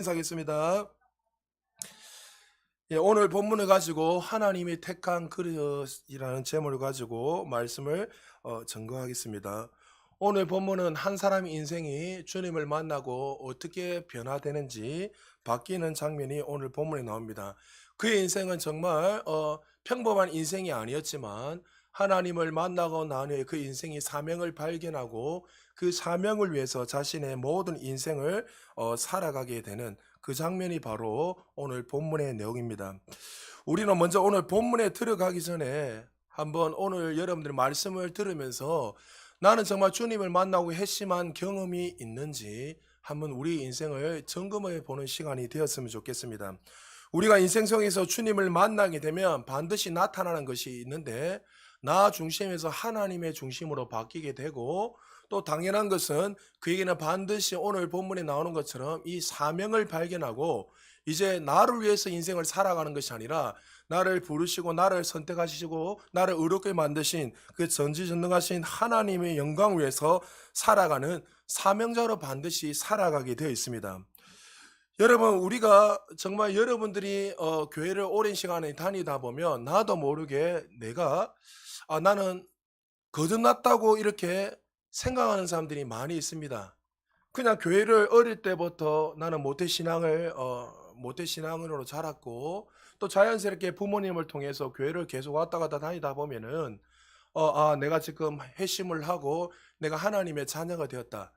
인사하겠습니다. 오늘 본문을 가지고 하나님이 택한 그릇이라는 제목을 가지고 말씀을 증거하겠습니다. 오늘 본문은 한 사람의 인생이 주님을 만나고 어떻게 변화되는지 바뀌는 장면이 오늘 본문에 나옵니다. 그의 인생은 정말 평범한 인생이 아니었지만 하나님을 만나고 난 후에 그 인생이 사명을 발견하고 그 사명을 위해서 자신의 모든 인생을 살아가게 되는 그 장면이 바로 오늘 본문의 내용입니다. 우리는 먼저 오늘 본문에 들어가기 전에 한번 오늘 여러분들 말씀을 들으면서 나는 정말 주님을 만나고 회심한 경험이 있는지 한번 우리 인생을 점검해 보는 시간이 되었으면 좋겠습니다. 우리가 인생 속에서 주님을 만나게 되면 반드시 나타나는 것이 있는데 나 중심에서 하나님의 중심으로 바뀌게 되고, 또 당연한 것은 그에게는 반드시 오늘 본문에 나오는 것처럼 이 사명을 발견하고 이제 나를 위해서 인생을 살아가는 것이 아니라 나를 부르시고 나를 선택하시고 나를 의롭게 만드신 그 전지전능하신 하나님의 영광 위해서 살아가는 사명자로 반드시 살아가게 되어 있습니다. 여러분, 우리가 정말 여러분들이 교회를 오랜 시간에 다니다 보면 나도 모르게 내가 나는 거듭났다고 이렇게 생각하는 사람들이 많이 있습니다. 그냥 교회를 어릴 때부터 나는 모태신앙으로 자랐고, 또 자연스럽게 부모님을 통해서 교회를 계속 왔다 갔다 다니다 보면은 내가 지금 회심을 하고 내가 하나님의 자녀가 되었다.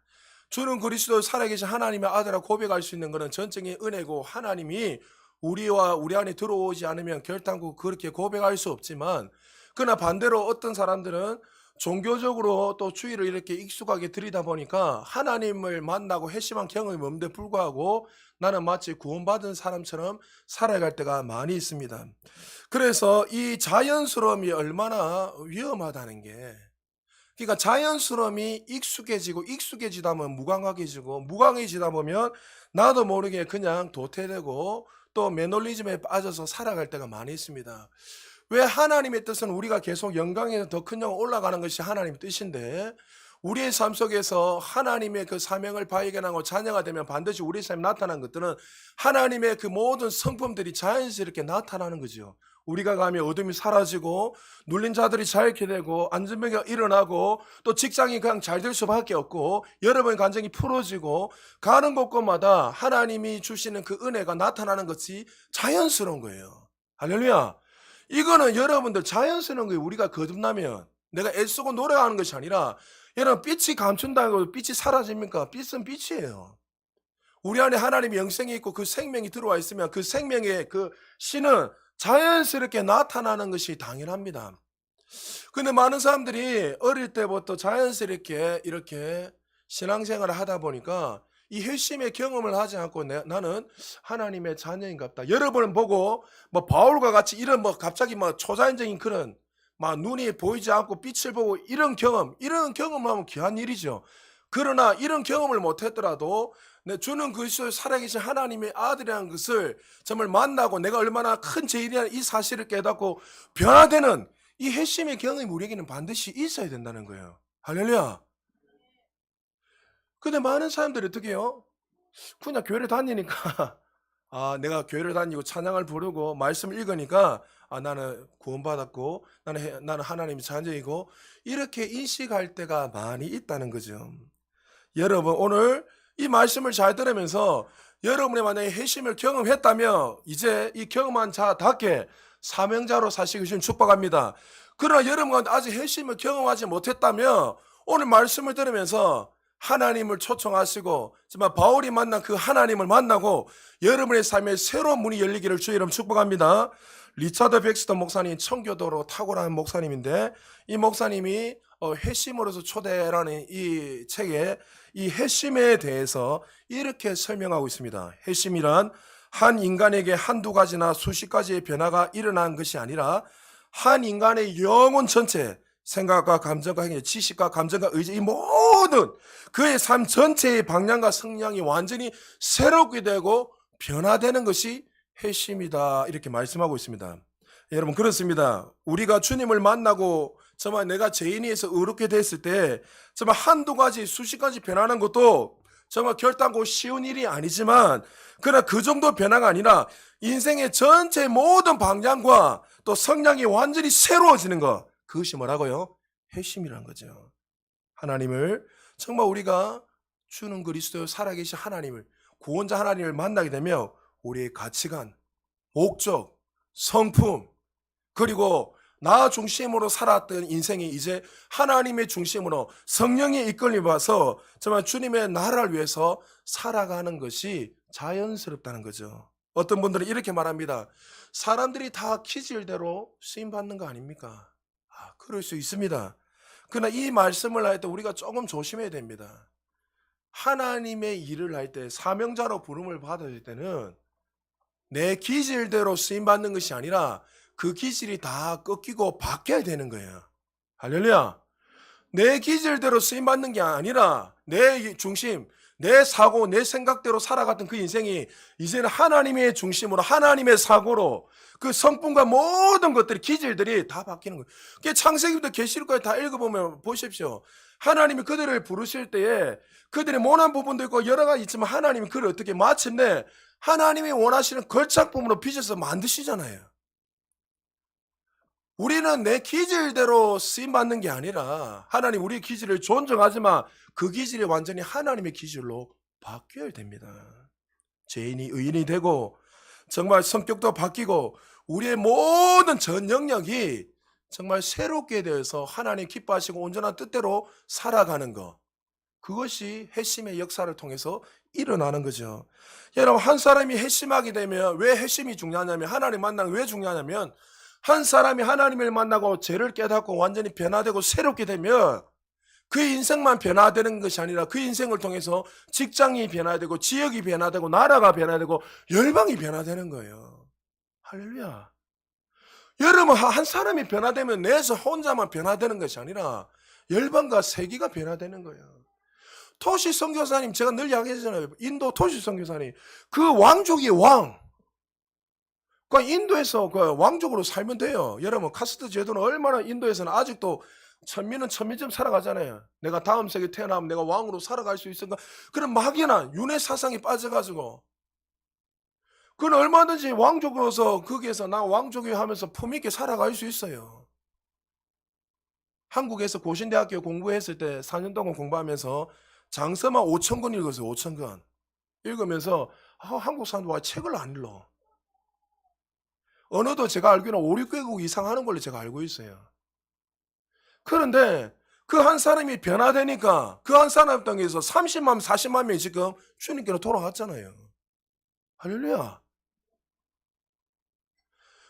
주는 그리스도 살아계신 하나님의 아들아 고백할 수 있는 것은 전적인 은혜고, 하나님이 우리 안에 들어오지 않으면 결단코 그렇게 고백할 수 없지만, 그러나 반대로 어떤 사람들은 종교적으로 또 주의를 이렇게 익숙하게 들이다 보니까 하나님을 만나고 회심한 경험이 없는데 불구하고 나는 마치 구원받은 사람처럼 살아갈 때가 많이 있습니다. 그래서 이 자연스러움이 얼마나 위험하다는 게, 그러니까 자연스러움이 익숙해지다 보면 무감해지다 보면 나도 모르게 그냥 도태되고 또 매너리즘에 빠져서 살아갈 때가 많이 있습니다. 왜 하나님의 뜻은 우리가 계속 영광에서 더 큰 영광 올라가는 것이 하나님의 뜻인데, 우리의 삶 속에서 하나님의 그 사명을 발견하고 자녀가 되면 반드시 우리 삶에 나타나는 것들은 하나님의 그 모든 성품들이 자연스럽게 나타나는 거죠. 우리가 가면 어둠이 사라지고 눌린 자들이 자유케 되고 안전병이 일어나고 또 직장이 그냥 잘 될 수밖에 없고 여러분의 감정이 풀어지고 가는 곳곳마다 하나님이 주시는 그 은혜가 나타나는 것이 자연스러운 거예요. 할렐루야. 이거는 여러분들 자연스러운 거예요. 우리가 거듭나면 내가 애쓰고 노력하는 것이 아니라, 여러분 빛이 감춘다고 빛이 사라집니까? 빛은 빛이에요. 우리 안에 하나님의 영생이 있고 그 생명이 들어와 있으면 그 생명의 그 신은 자연스럽게 나타나는 것이 당연합니다. 근데 많은 사람들이 어릴 때부터 자연스럽게 이렇게 신앙생활을 하다 보니까 이 회심의 경험을 하지 않고 나는 하나님의 자녀인갑다. 여러분 보고 뭐 바울과 같이 이런 뭐 갑자기 뭐 초자연적인 그런 막 눈이 보이지 않고 빛을 보고 이런 경험하면 귀한 일이죠. 그러나 이런 경험을 못했더라도 주는 그리스도의 살아계신 하나님의 아들이라는 것을 정말 만나고 내가 얼마나 큰 죄인이라는 이 사실을 깨닫고 변화되는 이 회심의 경험이 우리에게는 반드시 있어야 된다는 거예요. 할렐루야. 근데 많은 사람들이 어떻게 해요? 그냥 교회를 다니니까 내가 교회를 다니고 찬양을 부르고 말씀을 읽으니까 나는 구원받았고 나는 하나님의 자녀이고 이렇게 인식할 때가 많이 있다는 거죠. 여러분, 오늘 이 말씀을 잘 들으면서 여러분이 만약에 회심을 경험했다면 이제 이 경험한 자답게 사명자로 사시기 좀 축복합니다. 그러나 여러분가 아직 회심을 경험하지 못했다면 오늘 말씀을 들으면서 하나님을 초청하시고 정말 바울이 만난 그 하나님을 만나고 여러분의 삶에 새로운 문이 열리기를 주의 이름 축복합니다. 리차드 백스터 목사님, 청교도로 탁월한 목사님인데, 이 목사님이 회심으로서 초대라는 이 책에 이 회심에 대해서 이렇게 설명하고 있습니다. 회심이란 한 인간에게 한두 가지나 수십 가지의 변화가 일어난 것이 아니라 한 인간의 영혼 전체, 생각과 감정과 행위, 지식과 감정과 의지, 이 모든 그의 삶 전체의 방향과 성향이 완전히 새롭게 되고 변화되는 것이 회심이다, 이렇게 말씀하고 있습니다. 여러분, 그렇습니다. 우리가 주님을 만나고 정말 내가 죄인에서 의롭게 됐을 때 정말 한두 가지 수십 가지 변하는 것도 정말 결단코 쉬운 일이 아니지만 그러나 그 정도 변화가 아니라 인생의 전체 모든 방향과 또 성향이 완전히 새로워지는 것. 그것이 뭐라고요? 회심이라는 거죠. 하나님을 정말 우리가 주는 그리스도 살아계신 하나님을 구원자 하나님을 만나게 되면 우리의 가치관, 목적, 성품 그리고 나 중심으로 살았던 인생이 이제 하나님의 중심으로 성령의 이끌림 받아서 정말 주님의 나라를 위해서 살아가는 것이 자연스럽다는 거죠. 어떤 분들은 이렇게 말합니다. 사람들이 다 기질대로 쓰임받는 거 아닙니까? 그럴 수 있습니다. 그러나 이 말씀을 할 때 우리가 조금 조심해야 됩니다. 하나님의 일을 할 때 사명자로 부름을 받을 때는 내 기질대로 쓰임받는 것이 아니라 그 기질이 다 꺾이고 바뀌어야 되는 거예요. 할렐루야. 내 기질대로 쓰임받는 게 아니라 내 중심, 내 사고, 내 생각대로 살아갔던 그 인생이 이제는 하나님의 중심으로 하나님의 사고로 그 성품과 모든 것들이 기질들이 다 바뀌는 거예요. 그게 창세기부터 계시록까지 다 읽어보면 보십시오. 하나님이 그들을 부르실 때에 그들의 모난 부분도 있고 여러 가지 있지만 하나님이 그를 어떻게 마침내 하나님이 원하시는 걸작품으로 빚어서 만드시잖아요. 우리는 내 기질대로 쓰임받는 게 아니라 하나님 우리의 기질을 존중하지만 그 기질이 완전히 하나님의 기질로 바뀌어야 됩니다. 죄인이 의인이 되고 정말 성격도 바뀌고 우리의 모든 전 영역이 정말 새롭게 되어서 하나님 기뻐하시고 온전한 뜻대로 살아가는 것. 그것이 회심의 역사를 통해서 일어나는 거죠. 여러분 한 사람이 회심하게 되면 왜 회심이 중요하냐면 하나님 만나는 게 왜 중요하냐면 한 사람이 하나님을 만나고 죄를 깨닫고 완전히 변화되고 새롭게 되면 그 인생만 변화되는 것이 아니라 그 인생을 통해서 직장이 변화되고 지역이 변화되고 나라가 변화되고 열방이 변화되는 거예요. 할렐루야. 여러분 한 사람이 변화되면 내에서 혼자만 변화되는 것이 아니라 열방과 세계가 변화되는 거예요. 토시 선교사님 제가 늘 이야기하잖아요. 인도 토시 선교사님 그 왕족이 왕. 그러니까 인도에서 그 왕족으로 살면 돼요. 여러분 카스트 제도는 얼마나 인도에서는 아직도 천민은 천민처럼 살아가잖아요. 내가 다음 세계 태어나면 내가 왕으로 살아갈 수 있을까? 그런 막연한 윤회 사상에 빠져가지고 그건 얼마든지 왕족으로서 거기에서 나 왕족이 하면서 품있게 살아갈 수 있어요. 한국에서 고신대학교 공부했을 때 4년 동안 공부하면서 장서만 5,000권 읽었어요. 5,000권. 읽으면서 한국 사람들 왜 책을 안 읽어? 언어도 제가 알기로는 5, 6개국 이상 하는 걸로 제가 알고 있어요. 그런데 그 한 사람이 변화되니까 그 한 사람 땅에서 30만, 40만 명이 지금 주님께로 돌아왔잖아요. 할렐루야.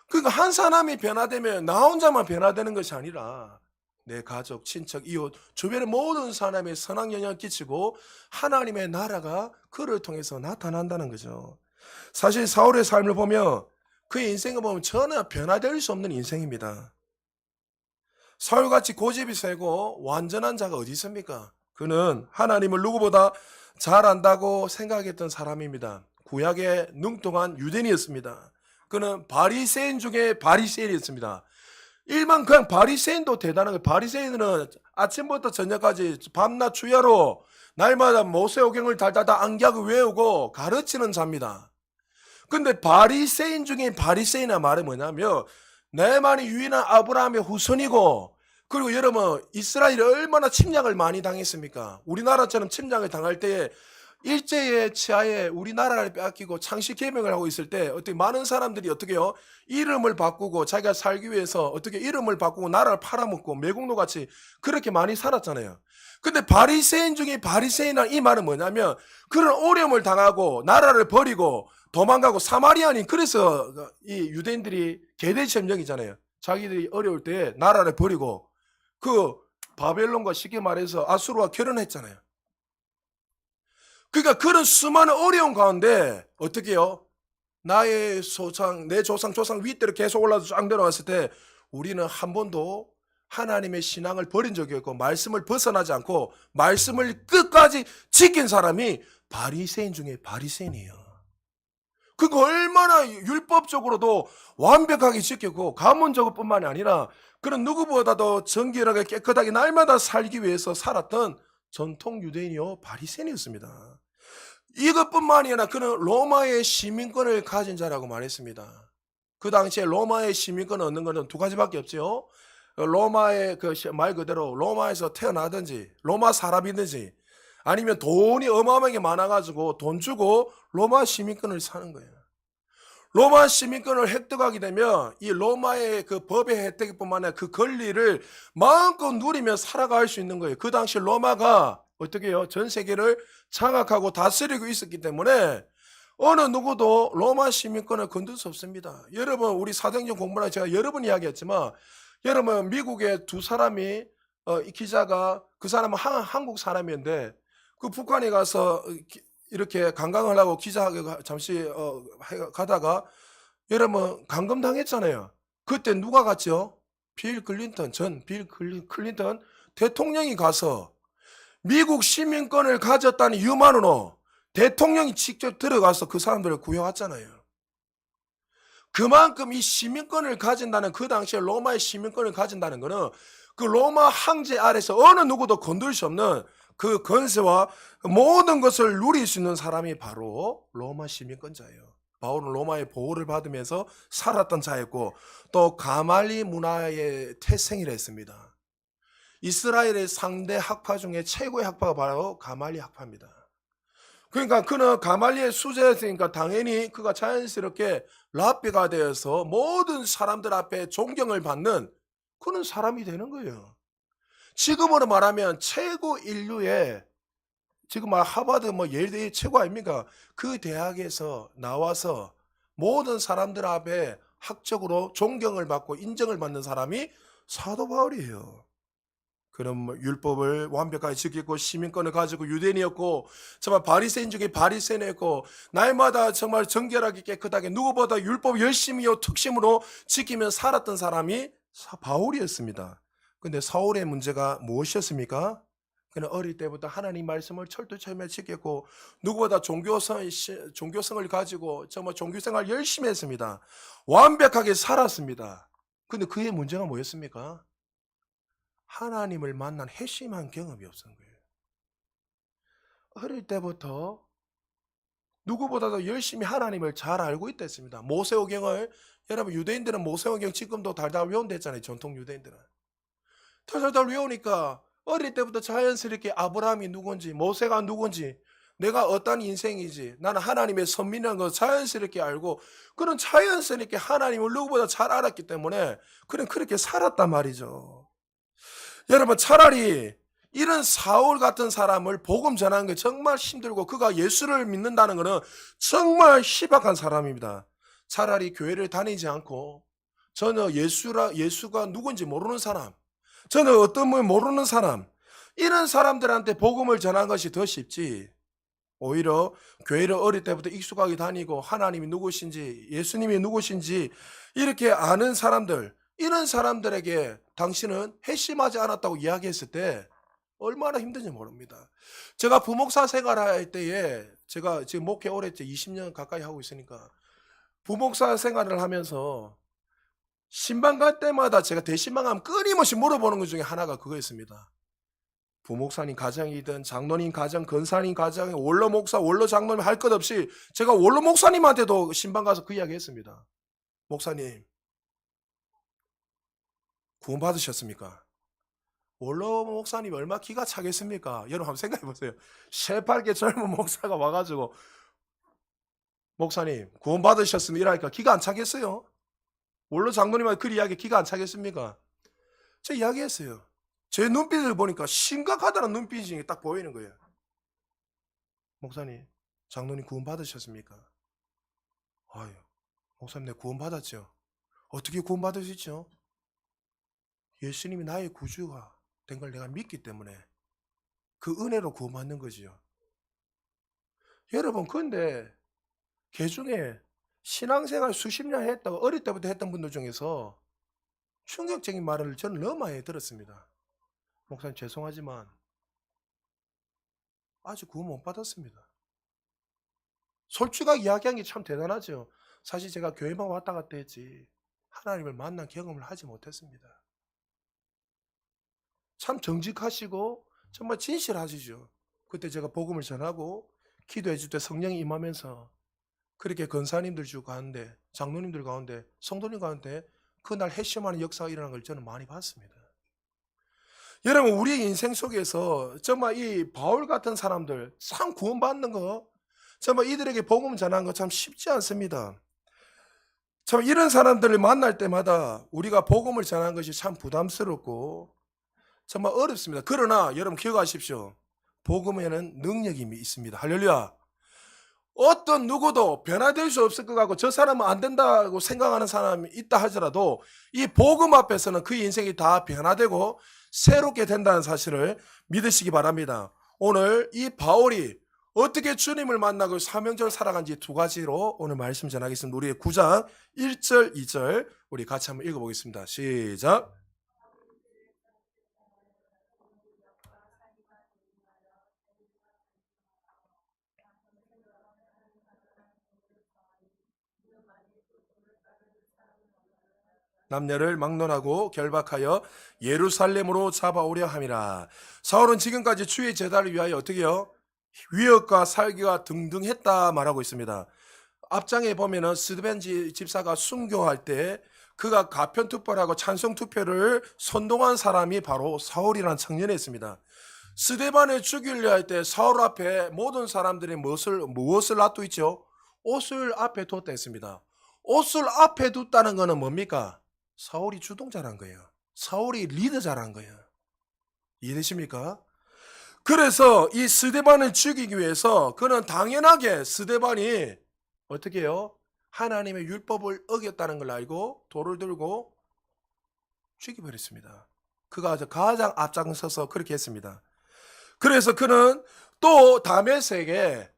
그러니까 한 사람이 변화되면 나 혼자만 변화되는 것이 아니라 내 가족, 친척, 이웃, 주변의 모든 사람의 선한 영향을 끼치고 하나님의 나라가 그를 통해서 나타난다는 거죠. 사실 사울의 삶을 보면 그의 인생을 보면 전혀 변화될 수 없는 인생입니다. 사울같이 고집이 세고 완전한 자가 어디 있습니까? 그는 하나님을 누구보다 잘 안다고 생각했던 사람입니다. 구약의 능통한 유대인이었습니다. 그는 바리새인 중에 바리새인이었습니다. 일반 그냥 바리새인도 대단한 거예요. 바리새인은 아침부터 저녁까지 밤낮 주야로 날마다 모세오경을 달달달 암기하고 외우고 가르치는 자입니다. 근데 바리새인 중에 바리새인의 말은 뭐냐면 내만이 유일한 아브라함의 후손이고 그리고 여러분 이스라엘이 얼마나 침략을 많이 당했습니까? 우리나라처럼 침략을 당할 때에 일제의 치하에 우리나라를 빼앗기고 창씨 개명을 하고 있을 때 어떻게 많은 사람들이 어떻게요? 이름을 바꾸고 자기가 살기 위해서 어떻게 이름을 바꾸고 나라를 팔아먹고 매국노 같이 그렇게 많이 살았잖아요. 근데 바리새인 중에 바리새인이란 이 말은 뭐냐면 그런 어려움을 당하고 나라를 버리고 도망가고 사마리아니 그래서 이 유대인들이 계대점령이잖아요. 자기들이 어려울 때 나라를 버리고 그 바벨론과 쉽게 말해서 아수르와 결혼했잖아요. 그러니까 그런 수많은 어려움 가운데 어떻게 해요? 나의 소장, 내 조상 윗대로 계속 올라서 쫙 내려왔을 때 우리는 한 번도 하나님의 신앙을 버린 적이 없고 말씀을 벗어나지 않고 말씀을 끝까지 지킨 사람이 바리새인 중에 바리새인이에요. 그거 얼마나 율법적으로도 완벽하게 지켰고 가문적으로 뿐만이 아니라 그런 누구보다도 정결하게 깨끗하게 날마다 살기 위해서 살았던 전통 유대인이요 바리새인이었습니다. 이것뿐만이 아니라 그는 로마의 시민권을 가진 자라고 말했습니다. 그 당시에 로마의 시민권을 얻는 것은 두 가지밖에 없지요. 로마의 그 말 그대로 로마에서 태어나든지 로마 사람이든지 아니면 돈이 어마어마하게 많아가지고 돈 주고 로마 시민권을 사는 거예요. 로마 시민권을 획득하게 되면 이 로마의 그 법의 혜택뿐만 아니라 그 권리를 마음껏 누리며 살아갈 수 있는 거예요. 그 당시 로마가 어떻게 해요? 전 세계를 장악하고 다스리고 있었기 때문에 어느 누구도 로마 시민권을 건들 수 없습니다. 여러분 우리 사도행전 공부할 때 제가 여러 번 이야기했지만 여러분 미국의 두 사람이 이 기자가 그 사람은 한국 사람인데 그 북한에 가서 이렇게 관광을 하고 기자하게 잠시 가다가 여러분 감금당했잖아요. 그때 누가 갔죠? 빌 클린턴 대통령이 가서 미국 시민권을 가졌다는 이유만으로 대통령이 직접 들어가서 그 사람들을 구해왔잖아요. 그만큼 이 시민권을 가진다는 그 당시에 로마의 시민권을 가진다는 것은 그 로마 황제 아래서 어느 누구도 건들 수 없는 그 권세와 모든 것을 누릴 수 있는 사람이 바로 로마 시민권자예요. 바울은 로마의 보호를 받으면서 살았던 자였고 또 가말리 문화의 태생이라 했습니다. 이스라엘의 상대 학파 중에 최고의 학파가 바로 가말리 학파입니다. 그러니까 그는 가말리의 수제였으니까 당연히 그가 자연스럽게 랍비가 되어서 모든 사람들 앞에 존경을 받는 그런 사람이 되는 거예요. 지금으로 말하면 최고 인류의 지금 말 하버드 뭐 예대 최고 아닙니까? 그 대학에서 나와서 모든 사람들 앞에 학적으로 존경을 받고 인정을 받는 사람이 사도 바울이에요. 그런 율법을 완벽하게 지켰고 시민권을 가지고 유대인이었고 정말 바리새인 중에 바리새인이었고 날마다 정말 정결하게 깨끗하게 누구보다 율법 열심히 특심으로 지키며 살았던 사람이 바울이었습니다. 근데 사울의 문제가 무엇이었습니까? 그는 어릴 때부터 하나님 말씀을 철두철미하게 지켰고 누구보다 종교성을 가지고 정말 종교생활 열심히 했습니다. 완벽하게 살았습니다. 근데 그의 문제가 뭐였습니까? 하나님을 만난 회심한 경험이 없었던 거예요. 어릴 때부터 누구보다도 열심히 하나님을 잘 알고 있다 했습니다. 모세오경을 여러분 유대인들은 모세오경 지금도 달달 외운다 했잖아요. 전통 유대인들은. 달달 외우니까 어릴 때부터 자연스럽게 아브라함이 누군지 모세가 누군지 내가 어떤 인생이지 나는 하나님의 선민이라는 걸 자연스럽게 알고 그런 자연스럽게 하나님을 누구보다 잘 알았기 때문에 그는 그렇게 살았단 말이죠. 여러분 차라리 이런 사울 같은 사람을 복음 전하는 게 정말 힘들고 그가 예수를 믿는다는 것은 정말 희박한 사람입니다. 차라리 교회를 다니지 않고 저는 예수가 누군지 모르는 사람, 저는 어떤 분 모르는 사람, 이런 사람들한테 복음을 전하는 것이 더 쉽지. 오히려 교회를 어릴 때부터 익숙하게 다니고 하나님이 누구신지 예수님이 누구신지 이렇게 아는 사람들, 이런 사람들에게 당신은 회심하지 않았다고 이야기했을 때 얼마나 힘든지 모릅니다. 제가 부목사 생활할 때에 제가 지금 목회 오래 20년 가까이 하고 있으니까 부목사 생활을 하면서 신방 갈 때마다 제가 대신방하면 끊임없이 물어보는 것 중에 하나가 그거였습니다. 부목사님 가정이든 장로님 가정, 권사님 가정, 원로 목사, 원로 장로님 할 것 없이 제가 원로 목사님한테도 신방 가서 그 이야기 했습니다. 목사님 구원 받으셨습니까? 원로 목사님 얼마 기가 차겠습니까? 여러분 한번 생각해 보세요. 새빨개 젊은 목사가 와가지고 목사님 구원 받으셨으면 이러니까 기가 안 차겠어요? 원로 장로님한테 그 이야기 기가 안 차겠습니까? 제가 이야기했어요. 제 눈빛을 보니까 심각하다는 눈빛이 딱 보이는 거예요. 목사님, 장로님 구원 받으셨습니까? 아유, 목사님 내 구원 받았죠. 어떻게 구원 받을 수 있죠? 예수님이 나의 구주가 된 걸 내가 믿기 때문에 그 은혜로 구원받는 거지요. 여러분, 근데 개 중에 신앙생활 수십 년 했다고 어릴 때부터 했던 분들 중에서 충격적인 말을 저는 너무 많이 들었습니다. 목사님 죄송하지만 아직 구원 못 받았습니다. 솔직하게 이야기한 게 참 대단하죠. 사실 제가 교회만 왔다 갔다 했지 하나님을 만난 경험을 하지 못했습니다. 참 정직하시고 정말 진실하시죠. 그때 제가 복음을 전하고 기도해 줄 때 성령이 임하면서 그렇게 권사님들 중 가운데, 장로님들 가운데, 성도님 가운데 그날 회심하는 역사가 일어난 걸 저는 많이 봤습니다. 여러분, 우리 인생 속에서 정말 이 바울 같은 사람들 참 구원받는 거, 정말 이들에게 복음 전하는 거 참 쉽지 않습니다. 참 이런 사람들을 만날 때마다 우리가 복음을 전하는 것이 참 부담스럽고 정말 어렵습니다. 그러나 여러분 기억하십시오. 복음에는 능력이 있습니다. 할렐루야. 어떤 누구도 변화될 수 없을 것 같고 저 사람은 안 된다고 생각하는 사람이 있다 하더라도 이 복음 앞에서는 그 인생이 다 변화되고 새롭게 된다는 사실을 믿으시기 바랍니다. 오늘 이 바울이 어떻게 주님을 만나고 사명적으로 살아간지 두 가지로 오늘 말씀 전하겠습니다. 우리 9장 1절 2절 우리 같이 한번 읽어보겠습니다. 시작. 남녀를 막론하고 결박하여 예루살렘으로 잡아오려 함이라. 사울은 지금까지 주의 제자를 위하여 어떻게 해요? 위협과 살기가 등등 했다 말하고 있습니다. 앞장에 보면은 스데반 집사가 순교할 때 그가 가편투표하고 찬성투표를 선동한 사람이 바로 사울이라는 청년이었습니다. 스데반을 죽이려 할 때 사울 앞에 모든 사람들이 무엇을 놔두고 있죠? 옷을 앞에 뒀다 했습니다. 옷을 앞에 뒀다는 것은 뭡니까? 사울이 주동자란 거예요. 사울이 리더자란 거예요. 이해되십니까? 그래서 이 스데반을 죽이기 위해서 그는 당연하게 스데반이 어떻게 해요? 하나님의 율법을 어겼다는 걸 알고 돌을 들고 죽여버렸습니다. 그가 가장 앞장서서 그렇게 했습니다. 그래서 그는 또 다메섹에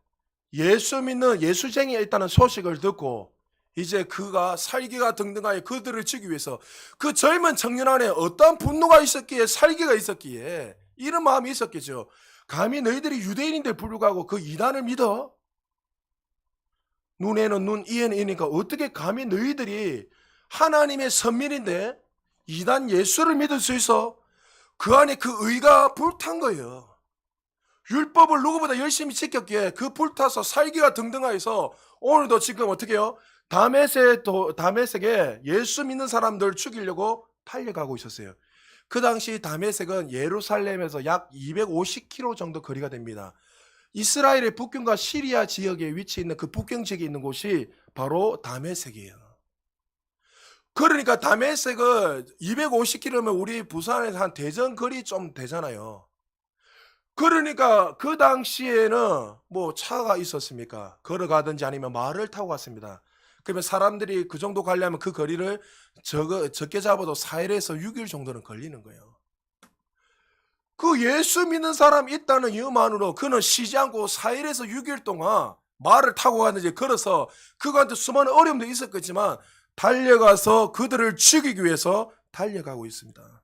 예수 믿는 예수쟁이가 있다는 소식을 듣고 이제 그가 살기가 등등하여 그들을 죽이기 위해서 그 젊은 청년 안에 어떤 분노가 있었기에 살기가 있었기에 이런 마음이 있었겠죠. 감히 너희들이 유대인인데 불구하고 그 이단을 믿어? 눈에는 눈, 이에는 이니까 어떻게 감히 너희들이 하나님의 선민인데 이단 예수를 믿을 수 있어? 그 안에 그 의가 불탄 거예요. 율법을 누구보다 열심히 지켰기에 그 불타서 살기가 등등하여서 오늘도 지금 어떻게 해요? 다메섹에 예수 믿는 사람들 죽이려고 달려가고 있었어요. 그 당시 다메섹은 예루살렘에서 약 250km 정도 거리가 됩니다. 이스라엘의 북경과 시리아 지역에 위치해 있는 그 북경 지역에 있는 곳이 바로 다메섹이에요. 그러니까 다메섹은 250km면 우리 부산에서 한 대전 거리 좀 되잖아요. 그러니까 그 당시에는 뭐 차가 있었습니까? 걸어가든지 아니면 말을 타고 갔습니다. 그러면 사람들이 그 정도 가려면 그 거리를 적게 잡아도 4일에서 6일 정도는 걸리는 거예요. 그 예수 믿는 사람 있다는 이유만으로 그는 쉬지 않고 4일에서 6일 동안 말을 타고 가든지 걸어서 그한테 수많은 어려움도 있었겠지만 달려가서 그들을 죽이기 위해서 달려가고 있습니다.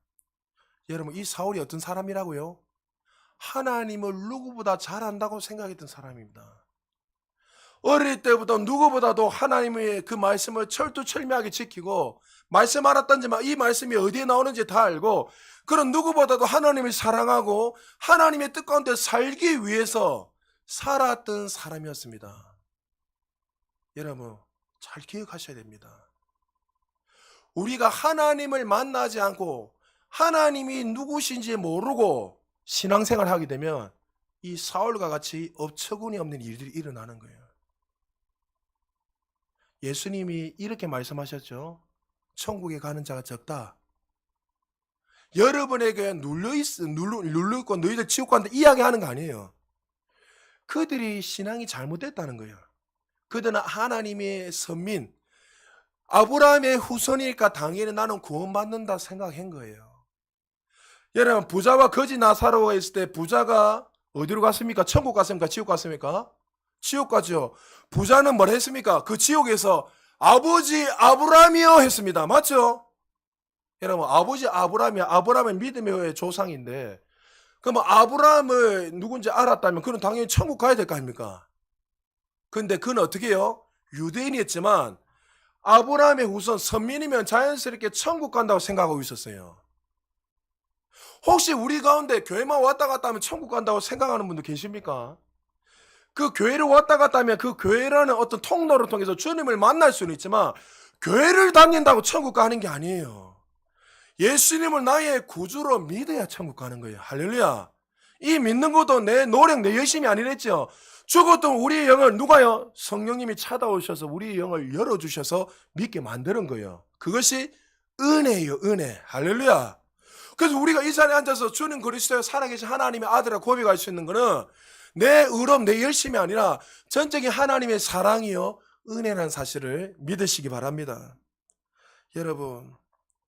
여러분, 이 사울이 어떤 사람이라고요? 하나님을 누구보다 잘한다고 생각했던 사람입니다. 어릴 때부터 누구보다도 하나님의 그 말씀을 철두철미하게 지키고 말씀 알았던지만 이 말씀이 어디에 나오는지 다 알고 그런 누구보다도 하나님을 사랑하고 하나님의 뜻 가운데 살기 위해서 살았던 사람이었습니다. 여러분 잘 기억하셔야 됩니다. 우리가 하나님을 만나지 않고 하나님이 누구신지 모르고 신앙생활을 하게 되면 이 사울과 같이 어처구니 없는 일들이 일어나는 거예요. 예수님이 이렇게 말씀하셨죠. 천국에 가는 자가 적다. 여러분에게 눌려있고 너희들 지옥 간다 이야기하는 거 아니에요. 그들이 신앙이 잘못됐다는 거예요. 그들은 하나님의 선민, 아브라함의 후손이니까 당연히 나는 구원받는다 생각한 거예요. 여러분 부자와 거지 나사로가 있을 때 부자가 어디로 갔습니까? 천국 갔습니까? 지옥 갔습니까? 지옥 가죠. 부자는 뭘 했습니까? 그 지옥에서 아버지 아브라함이여 했습니다. 맞죠? 여러분 아버지 아브라함은 믿음의 조상인데 그럼 아브라함을 누군지 알았다면 그는 당연히 천국 가야 될 거 아닙니까? 근데 그는 어떻게 해요? 유대인이었지만 아브라함의 후손 선민이면 자연스럽게 천국 간다고 생각하고 있었어요. 혹시 우리 가운데 교회만 왔다 갔다 하면 천국 간다고 생각하는 분도 계십니까? 그 교회를 왔다 갔다 하면 그 교회라는 어떤 통로를 통해서 주님을 만날 수는 있지만 교회를 다닌다고 천국 가는 게 아니에요. 예수님을 나의 구주로 믿어야 천국 가는 거예요. 할렐루야. 이 믿는 것도 내 노력, 내 열심이 아니랬죠. 죽었던 우리의 영을 누가요? 성령님이 찾아오셔서 우리의 영을 열어주셔서 믿게 만드는 거예요. 그것이 은혜예요, 은혜. 할렐루야. 그래서 우리가 이 자리에 앉아서 주는 그리스도의 살아계신 하나님의 아들이라 고백할 수 있는 것은 내 의롭, 내 열심이 아니라 전적인 하나님의 사랑이요, 은혜라는 사실을 믿으시기 바랍니다. 여러분,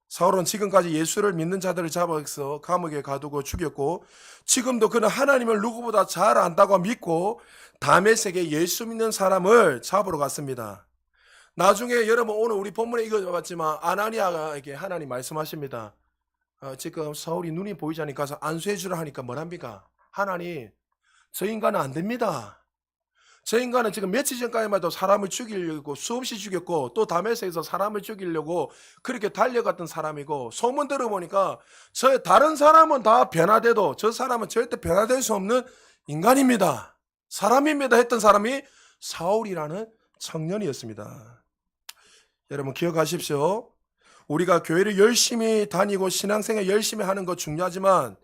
사울은 지금까지 예수를 믿는 자들을 잡아서 감옥에 가두고 죽였고 지금도 그는 하나님을 누구보다 잘 안다고 믿고 다메섹에 예수 믿는 사람을 잡으러 갔습니다. 나중에 여러분 오늘 우리 본문에 읽어봤지만 아나니아에게 하나님 말씀하십니다. 지금 사울이 눈이 보이지 않으니까 가서 안수해 주라 하니까 뭐랍니까? 하나님, 저 인간은 안 됩니다. 저 인간은 지금 며칠 전까지만 해도 사람을 죽이려고 수없이 죽였고 또 다메섹에서 사람을 죽이려고 그렇게 달려갔던 사람이고 소문 들어보니까 저 다른 사람은 다 변화돼도 저 사람은 절대 변화될 수 없는 인간입니다. 사람입니다 했던 사람이 사울이라는 청년이었습니다. 여러분 기억하십시오. 우리가 교회를 열심히 다니고 신앙생활 열심히 하는 거 중요하지만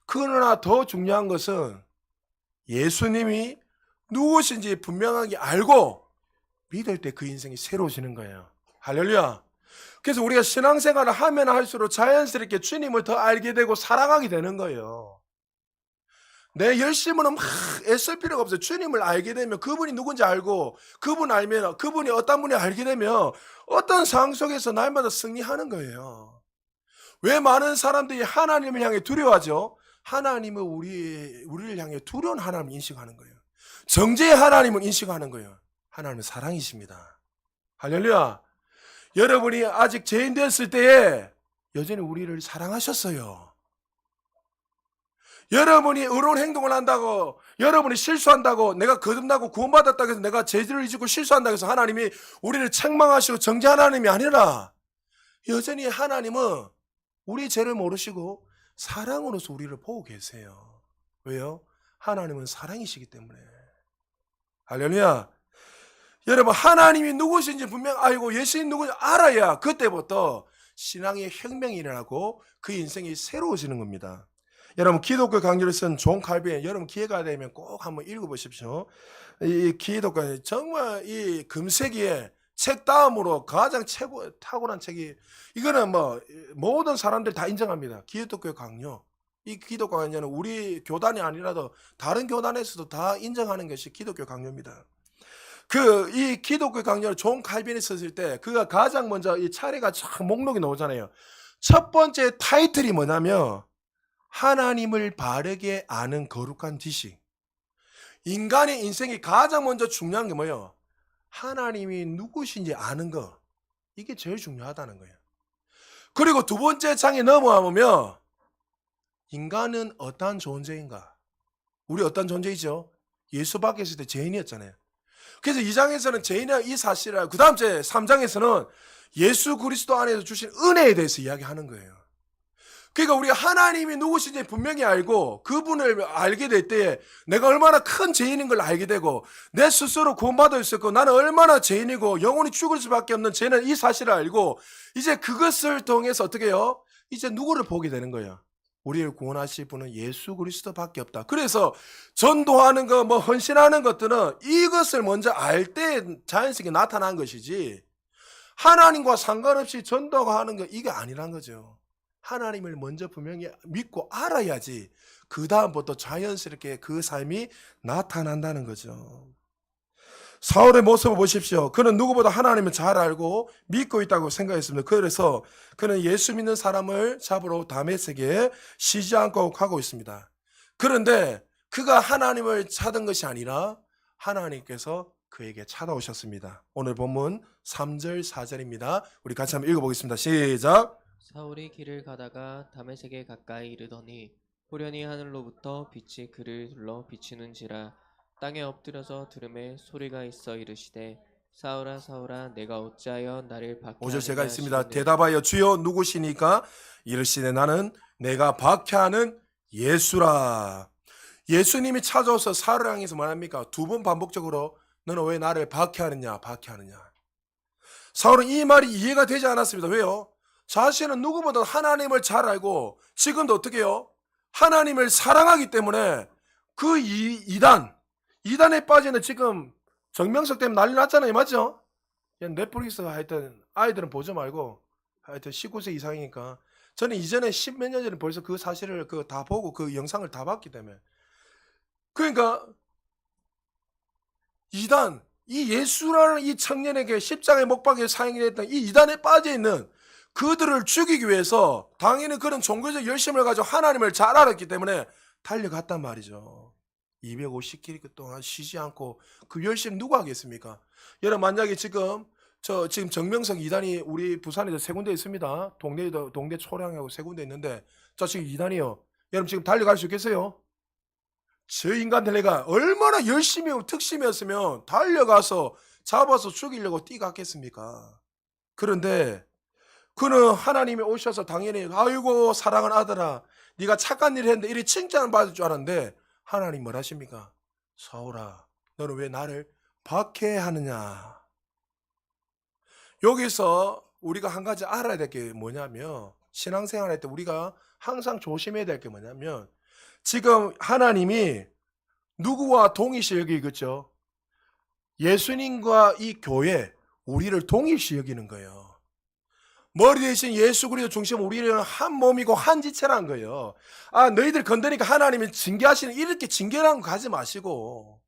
그러나 더 중요한 것은 예수님이 누구신지 분명하게 알고 믿을 때 그 인생이 새로워지는 거예요. 할렐루야. 그래서 우리가 신앙생활을 하면 할수록 자연스럽게 주님을 더 알게 되고 사랑하게 되는 거예요. 내 열심으로 막 애쓸 필요가 없어요. 주님을 알게 되면 그분이 누군지 알고 그분 알면 그분이 어떤 분이 알게 되면 어떤 상황 속에서 날마다 승리하는 거예요. 왜 많은 사람들이 하나님을 향해 두려워하죠? 하나님은 우리를 향해 두려운 하나님을 인식하는 거예요. 정죄의 하나님을 인식하는 거예요. 하나님은 사랑이십니다. 할렐루야. 여러분이 아직 죄인 되었을 때에 여전히 우리를 사랑하셨어요. 여러분이 의로운 행동을 한다고, 여러분이 실수한다고, 내가 거듭나고 구원받았다고 해서 내가 죄를 짓고 실수한다고 해서 하나님이 우리를 책망하시고 정죄하는 하나님이 아니라 여전히 하나님은 우리 죄를 모르시고 사랑으로서 우리를 보고 계세요. 왜요? 하나님은 사랑이시기 때문에. 할렐루야. 여러분 하나님이 누구신지 분명 알고 예수님 누구인지 알아야 그때부터 신앙의 혁명이 일어나고 그 인생이 새로워지는 겁니다. 여러분 기독교 강조를 쓴 존 칼빈 여러분 기회가 되면 꼭 한번 읽어보십시오. 이 기독교 정말 이 금세기에 책 다음으로 가장 탁월한 책이 이거는 뭐 모든 사람들이 다 인정합니다. 기독교 강요. 이 기독교 강요는 우리 교단이 아니라도 다른 교단에서도 다 인정하는 것이 기독교 강요입니다. 이 기독교 강요를 존 칼빈이 썼을 때 그가 가장 먼저 이 차례가 쫙 목록이 나오잖아요. 첫 번째 타이틀이 뭐냐면 하나님을 바르게 아는 거룩한 지식. 인간의 인생이 가장 먼저 중요한 게 뭐예요? 하나님이 누구신지 아는 거. 이게 제일 중요하다는 거예요. 그리고 두 번째 장에 넘어와 보면 인간은 어떠한 존재인가? 우리 어떤 존재이죠? 예수 밖에 있을 때 죄인이었잖아요. 그래서 2장에서는 죄인의 이 사실을 그 다음 제 3장에서는 예수 그리스도 안에서 주신 은혜에 대해서 이야기하는 거예요. 그러니까 우리가 하나님이 누구신지 분명히 알고 그분을 알게 될 때에 내가 얼마나 큰 죄인인 걸 알게 되고 내 스스로 구원받을 수 있고 나는 얼마나 죄인이고 영원히 죽을 수밖에 없는 죄는 이 사실을 알고 이제 그것을 통해서 어떻게 해요? 이제 누구를 보게 되는 거예요? 우리를 구원하실 분은 예수 그리스도밖에 없다. 그래서 전도하는 거, 뭐 헌신하는 것들은 이것을 먼저 알 때 자연스럽게 나타난 것이지 하나님과 상관없이 전도하는 거 이게 아니란 거죠. 하나님을 먼저 분명히 믿고 알아야지 그 다음부터 자연스럽게 그 삶이 나타난다는 거죠. 사울의 모습을 보십시오. 그는 누구보다 하나님을 잘 알고 믿고 있다고 생각했습니다. 그래서 그는 예수 믿는 사람을 잡으러 다메섹에 쉬지 않고 가고 있습니다. 그런데 그가 하나님을 찾은 것이 아니라 하나님께서 그에게 찾아오셨습니다. 오늘 본문 3절 4절입니다. 우리 같이 한번 읽어보겠습니다. 시작. 사울이 길을 가다가 다메섹에 가까이 이르더니 호련히 하늘로부터 빛이 그를 둘러 비추는지라 땅에 엎드려서 들음에 소리가 있어 이르시되 사울아 사울아 내가 어찌하여 나를 박해하느냐 5절 제가 있습니다. 하시니 대답하여 주여 누구시니까? 이르시되 나는 내가 박해하는 예수라. 예수님이 찾아와서 사울을 향해서 뭐합니까? 두 번 반복적으로 너는 왜 나를 박해하느냐, 박해하느냐. 사울은 이 말이 이해가 되지 않았습니다. 왜요? 자신은 누구보다 하나님을 잘 알고 지금도 어떻게 해요? 하나님을 사랑하기 때문에 그 이단에 빠지는 지금 정명석 때문에 난리 났잖아요. 맞죠? 넷플릭스 하여튼 아이들은 보지 말고 하여튼 19세 이상이니까 저는 이전에 10몇 년 전에 벌써 그 사실을 다 보고 그 영상을 다 봤기 때문에 그러니까 이단 이 예수라는 이 청년에게 십자가의 못 박혀 사형이 됐던 이 이단에 빠져 있는 그들을 죽이기 위해서 당연히 그런 종교적 열심을 가지고 하나님을 잘 알았기 때문에 달려갔단 말이죠. 250km 동안 쉬지 않고 그 열심 누가 하겠습니까? 여러분 만약에 지금 정명석 이단이 우리 부산에도 세 군데 있습니다. 동대 초량하고 세 군데 있는데 저 지금 이단이요. 여러분 지금 달려갈 수 있겠어요? 저 인간들 내가 얼마나 열심히 특심이었으면 달려가서 잡아서 죽이려고 뛰갔겠습니까? 그런데 그는 하나님이 오셔서 당연히 아이고 사랑하는 아들아 네가 착한 일을 했는데 이리 칭찬을 받을 줄 알았는데 하나님 뭘 하십니까? 사울아 너는 왜 나를 박해하느냐. 여기서 우리가 한 가지 알아야 될 게 뭐냐면 신앙생활 할 때 우리가 항상 조심해야 될 게 뭐냐면 지금 하나님이 누구와 동일시 여기겠죠? 예수님과 이 교회 우리를 동일시 여기는 거예요. 머리 대신 예수 그리스도 중심 우리는 한 몸이고 한 지체라는 거예요. 아 너희들 건드니까 하나님이 징계하시는 이렇게 징계라는 거 가지 마시고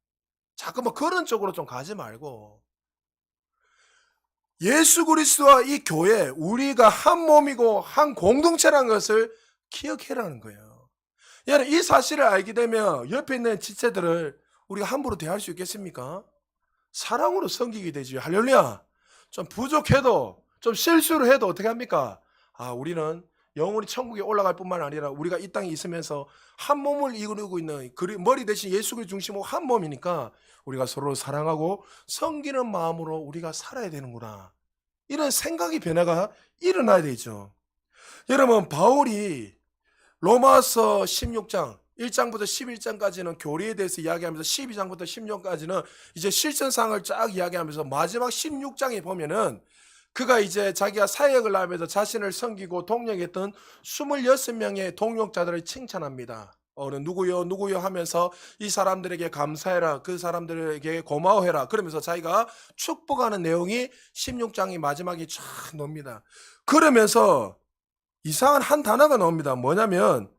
자꾸 뭐 그런 쪽으로 좀 가지 말고 예수 그리스도와 이 교회 우리가 한 몸이고 한 공동체라는 것을 기억해라는 거예요. 여러분 이 사실을 알게 되면 옆에 있는 지체들을 우리가 함부로 대할 수 있겠습니까? 사랑으로 섬기게 되지. 할렐루야. 좀 부족해도 좀 실수를 해도 어떻게 합니까? 아 우리는 영원히 천국에 올라갈 뿐만 아니라 우리가 이 땅에 있으면서 한 몸을 이루고 있는 머리 대신 예수 그리스도 중심으로 한 몸이니까 우리가 서로 사랑하고 섬기는 마음으로 우리가 살아야 되는구나. 이런 생각의 변화가 일어나야 되죠. 여러분 바울이 로마서 16장 1장부터 11장까지는 교리에 대해서 이야기하면서 12장부터 16장까지는 이제 실천상을 쫙 이야기하면서 마지막 16장에 보면은 그가 이제 자기가 사역을 하면서 자신을 섬기고 동력했던 26명의 동력자들을 칭찬합니다. 누구요 하면서 이 사람들에게 감사해라. 그 사람들에게 고마워해라. 그러면서 자기가 축복하는 내용이 16장의 마지막에 쫙 나옵니다. 그러면서 이상한 한 단어가 나옵니다. 뭐냐면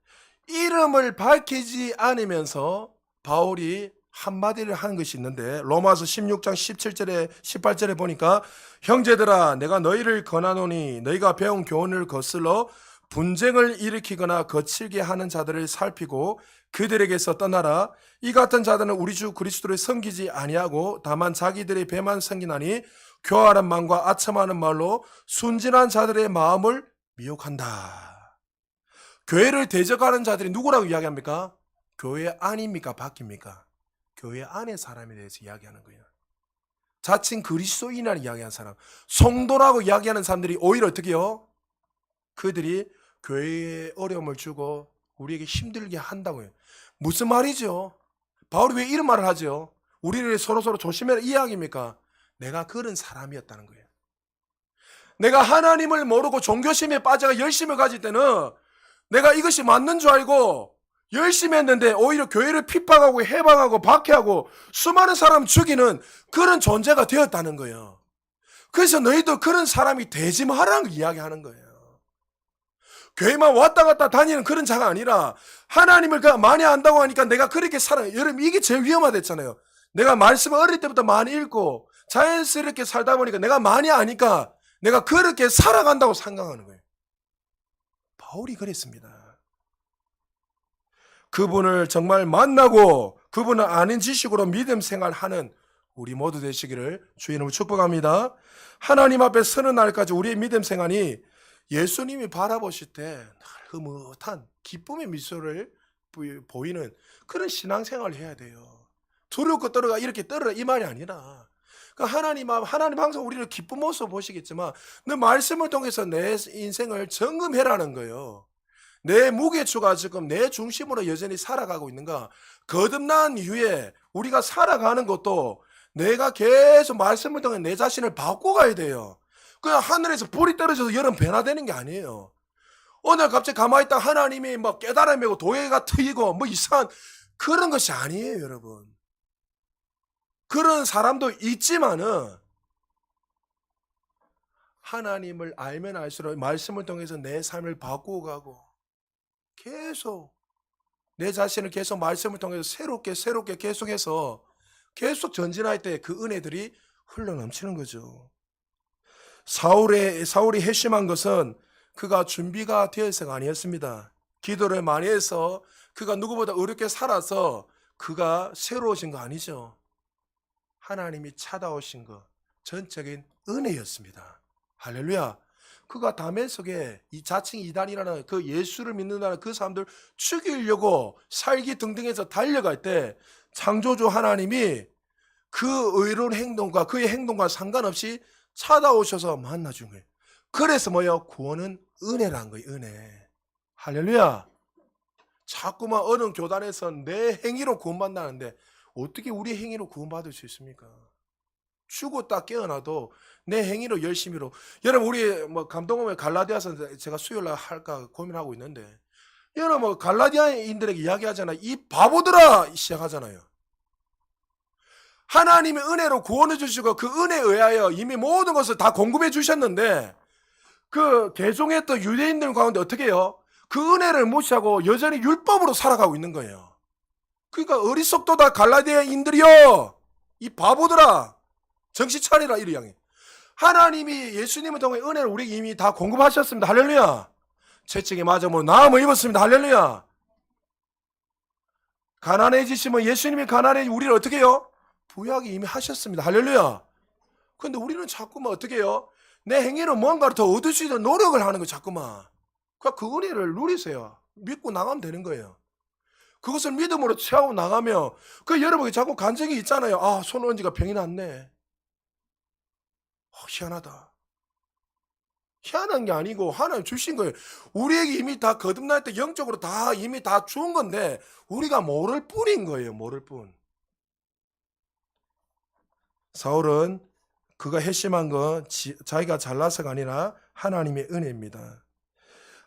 이름을 밝히지 않으면서 바울이 한마디를 하는 것이 있는데 로마서 16장 17절에 18절에 보니까 형제들아 내가 너희를 권하노니 너희가 배운 교훈을 거슬러 분쟁을 일으키거나 거칠게 하는 자들을 살피고 그들에게서 떠나라. 이 같은 자들은 우리 주 그리스도를 섬기지 아니하고 다만 자기들의 배만 섬기나니 교활한 마음과 아첨하는 말로 순진한 자들의 마음을 미혹한다. 교회를 대적하는 자들이 누구라고 이야기합니까? 교회 안입니까? 밖입니까? 교회 안의 사람에 대해서 이야기하는 거예요. 자칭 그리스도인이라고 이야기하는 사람, 성도라고 이야기하는 사람들이 오히려 어떻게 해요? 그들이 교회에 어려움을 주고 우리에게 힘들게 한다고요. 무슨 말이죠? 바울이 왜 이런 말을 하죠? 우리를 서로 조심해라 이 이야기입니까? 내가 그런 사람이었다는 거예요. 내가 하나님을 모르고 종교심에 빠져가 열심을 가질 때는 내가 이것이 맞는 줄 알고 열심히 했는데 오히려 교회를 핍박하고 해방하고 박해하고 수많은 사람 죽이는 그런 존재가 되었다는 거예요. 그래서 너희도 그런 사람이 되지 말라는 걸 이야기하는 거예요. 교회만 왔다 갔다 다니는 그런 자가 아니라 하나님을 많이 안다고 하니까 내가 그렇게 살아요. 여러분 이게 제일 위험하댔잖아요. 내가 말씀을 어릴 때부터 많이 읽고 자연스럽게 살다 보니까 내가 많이 아니까 내가 그렇게 살아간다고 생각하는 거예요. 바울이 그랬습니다. 그분을 정말 만나고 그분을 아는 지식으로 믿음 생활하는 우리 모두 되시기를 주의 이름으로 축복합니다. 하나님 앞에 서는 날까지 우리의 믿음 생활이 예수님이 바라보실 때 늘 흐뭇한 기쁨의 미소를 보이는 그런 신앙생활을 해야 돼요. 두렵고 떨어가 이렇게 떨어라 이 말이 아니라 하나님 항상 우리를 기쁜 모습 보시겠지만 너 말씀을 통해서 내 인생을 점검해라는 거예요. 내 무게추가 지금 내 중심으로 여전히 살아가고 있는가? 거듭난 이후에 우리가 살아가는 것도 내가 계속 말씀을 통해 내 자신을 바꿔가야 돼요. 그냥 하늘에서 불이 떨어져서 여름 변화되는 게 아니에요. 오늘 갑자기 가만히 있다 하나님이 뭐 깨달음이고 도예가 트이고 뭐 이상한 그런 것이 아니에요, 여러분. 그런 사람도 있지만은 하나님을 알면 알수록 말씀을 통해서 내 삶을 바꾸고 가고 계속 내 자신을 계속 말씀을 통해서 새롭게 계속해서 계속 전진할 때 그 은혜들이 흘러넘치는 거죠. 사울이 회심한 것은 그가 준비가 되어서가 아니었습니다. 기도를 많이 해서 그가 누구보다 어렵게 살아서 그가 새로워진 거 아니죠. 하나님이 찾아오신 것, 전적인 은혜였습니다. 할렐루야. 그가 다메섹에 이 자칭 이단이라는 그 예수를 믿는다는 그 사람들 죽이려고 살기 등등해서 달려갈 때 창조주 하나님이 그 의로운 행동과 그의 행동과 상관없이 찾아오셔서 만나준 거예요. 그래서 뭐예요? 구원은 은혜란 거예요. 은혜. 할렐루야. 자꾸만 어느 교단에서 내 행위로 구원받는다는데 어떻게 우리 행위로 구원받을 수 있습니까? 죽었다 깨어나도 내 행위로 열심히로. 여러분 우리 뭐 감동하면 갈라디아서 제가 수요일날 할까 고민하고 있는데 여러분 뭐 갈라디아인들에게 이야기하잖아요. 이 바보들아 시작하잖아요. 하나님의 은혜로 구원해 주시고 그 은혜에 의하여 이미 모든 것을 다 공급해 주셨는데 그 개종했던 유대인들 가운데 어떻게 해요? 그 은혜를 무시하고 여전히 율법으로 살아가고 있는 거예요. 그러니까 어리석도다 갈라디아인들이여 이 바보들아 정신 차리라 이리 향해. 하나님이 예수님을 통해 은혜를 우리에게 이미 다 공급하셨습니다. 할렐루야. 채찍에 맞음으로 나음을 입었습니다. 할렐루야. 가난해지시면 예수님이 가난해 우리를 어떻게 해요? 부유하게 이미 하셨습니다. 할렐루야. 근데 우리는 자꾸만 어떻게 해요? 내 행위로 뭔가를 더 얻을 수 있는 노력을 하는 거 자꾸만. 그러니까 그 은혜를 누리세요. 믿고 나가면 되는 거예요. 그것을 믿음으로 취하고 나가면 그 여러분이 자꾸 간증이 있잖아요. 아, 손 얹으니까 병이 났네. 희한하다. 희한한 게 아니고 하나님 주신 거예요. 우리에게 이미 다 거듭날 때 영적으로 다 이미 다 준 건데 우리가 모를 뿐인 거예요. 모를 뿐. 사울은 그가 회심한 건 자기가 잘나서가 아니라 하나님의 은혜입니다.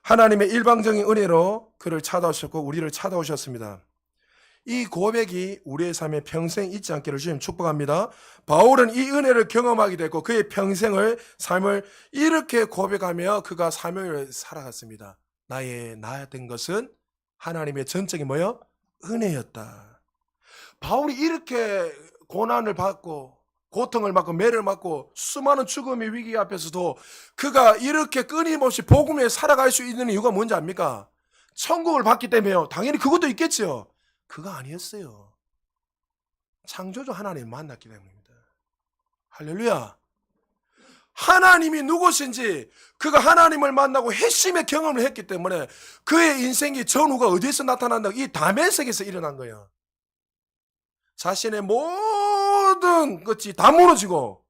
하나님의 일방적인 은혜로 그를 찾아오셨고 우리를 찾아오셨습니다. 이 고백이 우리의 삶에 평생 잊지 않기를 주님 축복합니다. 바울은 이 은혜를 경험하게 됐고 그의 평생을 삶을 이렇게 고백하며 그가 삶을 살아갔습니다. 나의 나였던 것은 하나님의 전적인 뭐요? 은혜였다. 바울이 이렇게 고난을 받고 고통을 받고 매를 맞고 수많은 죽음의 위기 앞에서도 그가 이렇게 끊임없이 복음에 살아갈 수 있는 이유가 뭔지 압니까? 천국을 받기 때문에요. 당연히 그것도 있겠죠. 그거 아니었어요. 창조주 하나님 만났기 때문입니다. 할렐루야. 하나님이 누구신지 그가 하나님을 만나고 회심의 경험을 했기 때문에 그의 인생의 전후가 어디에서 나타난다? 이 다메섹에서 일어난 거예요. 자신의 모든 것이 다 무너지고